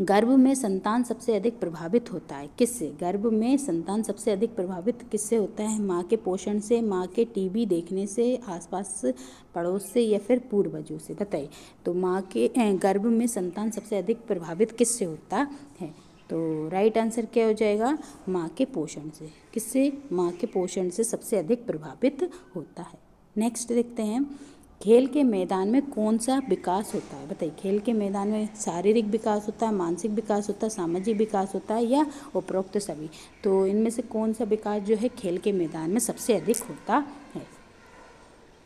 गर्भ में संतान सबसे अधिक प्रभावित होता है किससे? गर्भ में संतान सबसे अधिक प्रभावित किससे होता है? माँ के पोषण से, माँ के टीवी देखने से, आसपास पड़ोस से, या फिर पूर्वजों से? बताइए। तो माँ के गर्भ में संतान सबसे अधिक प्रभावित किससे होता है? तो राइट आंसर क्या हो जाएगा? माँ के पोषण से। किससे? माँ के पोषण से सबसे अधिक प्रभावित होता है। नेक्स्ट देखते हैं। खेल के मैदान में कौन सा विकास होता है? बताइए। खेल के मैदान में शारीरिक विकास होता है, मानसिक विकास होता है, सामाजिक विकास होता है, या उपरोक्त सभी? तो इनमें से कौन सा विकास जो है खेल के मैदान में सबसे अधिक होता है?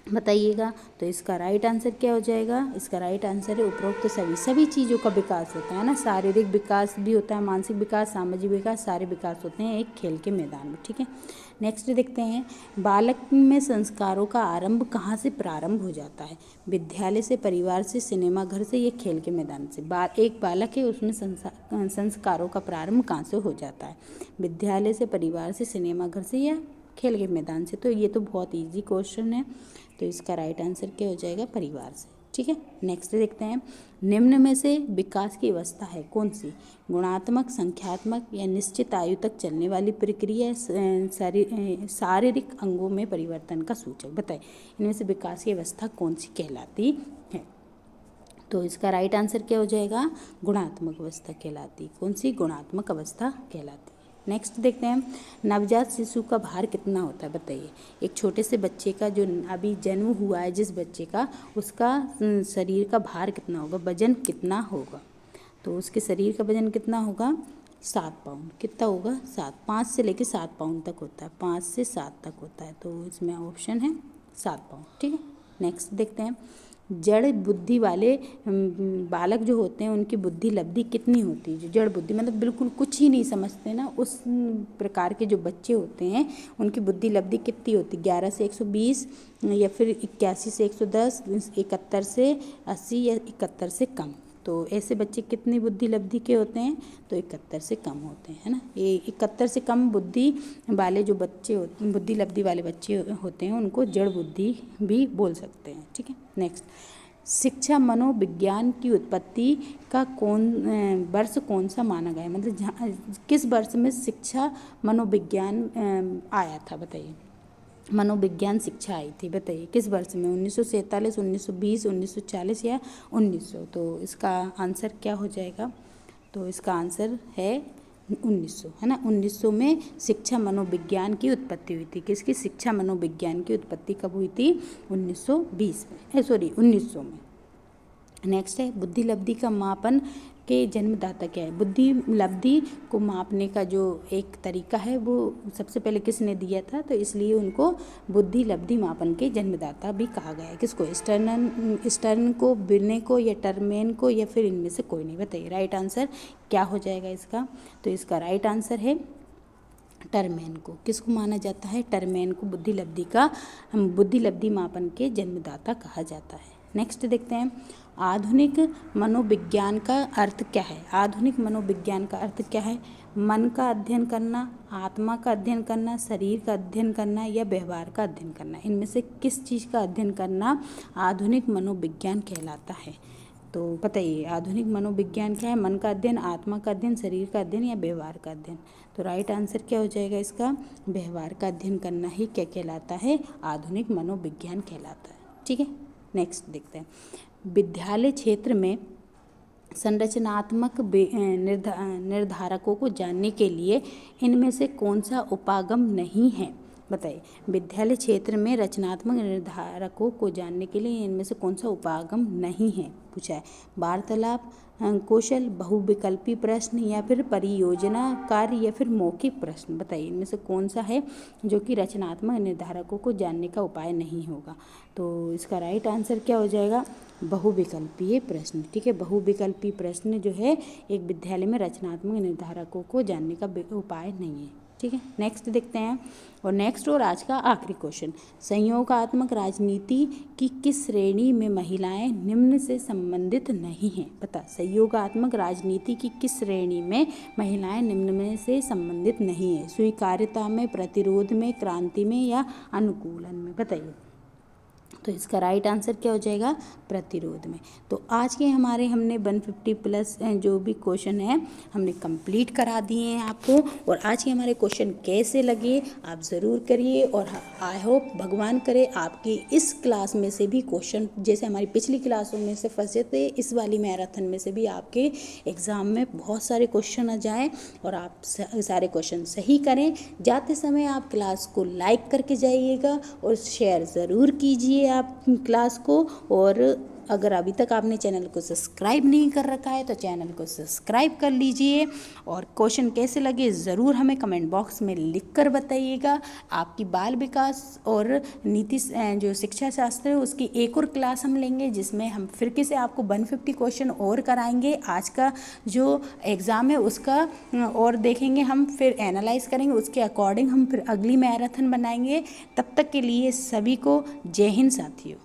बताइएगा। तो इसका राइट आंसर क्या हो जाएगा? इसका राइट आंसर है उपरोक्त सभी चीज़ों का विकास होता है ना। शारीरिक विकास भी होता है, मानसिक विकास, सामाजिक विकास, सारे विकास होते हैं एक खेल के मैदान में। ठीक है, नेक्स्ट देखते हैं। बालक में संस्कारों का आरंभ कहाँ से प्रारंभ हो जाता है? विद्यालय से, परिवार से, सिनेमा घर से, या खेल के मैदान से? एक बालक है, उसमें संस्कारों का प्रारंभ कहाँ से हो जाता है? विद्यालय से, परिवार से, सिनेमा घर से, या खेल के मैदान से? तो ये तो बहुत ईजी क्वेश्चन है, तो इसका राइट आंसर क्या हो जाएगा? परिवार से। ठीक है, नेक्स्ट देखते हैं। निम्न में से विकास की अवस्था है कौन सी? गुणात्मक, संख्यात्मक, या निश्चित आयु तक चलने वाली प्रक्रिया, शारीरिक अंगों में परिवर्तन का सूचक? बताइए इनमें से विकास की अवस्था कौन सी कहलाती है? तो इसका राइट आंसर क्या हो जाएगा? गुणात्मक अवस्था कहलाती। कौन सी? गुणात्मक अवस्था कहलाती। नेक्स्ट देखते हैं। नवजात शिशु का भार कितना होता है? बताइए। एक छोटे से बच्चे का, जो अभी जन्म हुआ है जिस बच्चे का, उसका शरीर का भार कितना होगा? वजन कितना होगा? तो उसके शरीर का वजन कितना होगा? 7 पाउंड। कितना होगा? 7। 5 से लेकर 7 पाउंड तक होता है, 5 से 7 तक होता है, तो इसमें ऑप्शन है 7 पाउंड। ठीक है, नेक्स्ट देखते हैं। जड़ बुद्धि वाले बालक जो होते हैं उनकी बुद्धि लब्धि कितनी होती है? जो जड़ बुद्धि मतलब बिल्कुल कुछ ही नहीं समझते ना, उस प्रकार के जो बच्चे होते हैं उनकी बुद्धि लब्धि कितनी होती है? 11 से 120, या फिर 81 से 110, 71 से 80, या 71 से कम? तो ऐसे बच्चे कितनी बुद्धि लब्धि के होते हैं? तो 71 से कम होते हैं, है ना। ये 71 से कम बुद्धि वाले जो बच्चे होते हैं, बुद्धि लब्धि वाले बच्चे होते हैं, उनको जड़ बुद्धि भी बोल सकते हैं। ठीक है, नेक्स्ट। शिक्षा मनोविज्ञान की उत्पत्ति का वर्ष कौन सा माना गया है? मतलब किस वर्ष में शिक्षा मनोविज्ञान आया था? बताइए। मनोविज्ञान शिक्षा आई थी, बताइए किस वर्ष में? 1947, 1920, 1940, या 1900? तो इसका आंसर क्या हो जाएगा? तो इसका आंसर है 1900, है ना। 1900 में शिक्षा मनोविज्ञान की उत्पत्ति हुई थी। किसकी? शिक्षा मनोविज्ञान की उत्पत्ति कब हुई थी? 1920 में, 1900 में। नेक्स्ट है। बुद्धि लब्धि का मापन के जन्मदाता क्या है? बुद्धि लब्धि को मापने का जो एक तरीका है वो सबसे पहले किसने दिया था? तो इसलिए उनको बुद्धि लब्धि मापन के जन्मदाता भी कहा गया है। किसको? स्टर्न को, बिर्ने को, या टर्मेन को, या फिर इनमें से कोई नहीं? बताइए राइट आंसर क्या हो जाएगा इसका? तो इसका राइट आंसर है टर्मेन को। किसको माना जाता है? टर्मेन को बुद्धि लब्धि मापन के जन्मदाता कहा जाता है। नेक्स्ट देखते हैं। आधुनिक मनोविज्ञान का अर्थ क्या है? आधुनिक मनोविज्ञान का अर्थ क्या है? मन का अध्ययन करना, आत्मा का अध्ययन करना, शरीर का अध्ययन करना, या व्यवहार का अध्ययन करना? इनमें से किस चीज़ का अध्ययन करना आधुनिक मनोविज्ञान कहलाता है? तो बताइए आधुनिक मनोविज्ञान क्या है? मन का अध्ययन, आत्मा का अध्ययन, शरीर का अध्ययन, या व्यवहार का अध्ययन? तो राइट आंसर क्या हो जाएगा इसका? व्यवहार का अध्ययन करना ही क्या कहलाता है? आधुनिक मनोविज्ञान कहलाता है। ठीक है, नेक्स्ट देखते हैं। विद्यालय क्षेत्र में संरचनात्मक निर्धारकों को जानने के लिए इनमें से कौन सा उपागम नहीं है? बताइए। विद्यालय क्षेत्र में रचनात्मक निर्धारकों को जानने के लिए इनमें से कौन सा उपागम नहीं है, पूछा है। वार्तालाप कौशल, बहुविकल्पी प्रश्न, या फिर परियोजना कार्य, या फिर मौखिक प्रश्न। बताइए इनमें से कौन सा है जो कि रचनात्मक निर्धारकों को जानने का उपाय नहीं होगा। तो इसका राइट आंसर क्या हो जाएगा, बहुविकल्पीय प्रश्न। ठीक है, बहुविकल्पी प्रश्न जो है एक विद्यालय में रचनात्मक निर्धारकों को जानने का उपाय नहीं है। ठीक है, नेक्स्ट देखते हैं। और नेक्स्ट और आज का आखिरी क्वेश्चन, संयोगात्मक राजनीति की किस श्रेणी में महिलाएं निम्न से संबंधित नहीं हैं। बता, संयोगात्मक राजनीति की किस श्रेणी में महिलाएं निम्न में से संबंधित नहीं है। स्वीकार्यता में, प्रतिरोध में, क्रांति में, या अनुकूलन में। बताइए, तो इसका राइट आंसर क्या हो जाएगा, प्रतिरोध में। तो आज के हमारे हमने 150 प्लस जो भी क्वेश्चन है हमने कंप्लीट करा दिए हैं आपको। और आज के हमारे क्वेश्चन कैसे लगे आप ज़रूर करिए, और आई होप भगवान करे आपकी इस क्लास में से भी क्वेश्चन, जैसे हमारी पिछली क्लासों में से फंसे थे, इस वाली मैराथन में से भी आपके एग्ज़ाम में बहुत सारे क्वेश्चन आ जाएँ और आप सारे क्वेश्चन सही करें। जाते समय आप क्लास को लाइक करके जाइएगा और शेयर ज़रूर कीजिए आप क्लास को। और अगर अभी तक आपने चैनल को सब्सक्राइब नहीं कर रखा है तो चैनल को सब्सक्राइब कर लीजिए। और क्वेश्चन कैसे लगे ज़रूर हमें कमेंट बॉक्स में लिख कर बताइएगा। आपकी बाल विकास और नीति जो शिक्षा शास्त्र है उसकी एक और क्लास हम लेंगे, जिसमें हम फिर से आपको 150 क्वेश्चन और कराएंगे। आज का जो एग्ज़ाम है उसका और देखेंगे हम, फिर एनालाइज करेंगे, उसके अकॉर्डिंग हम फिर अगली मैराथन बनाएंगे। तब तक के लिए सभी को जय हिंद साथियों।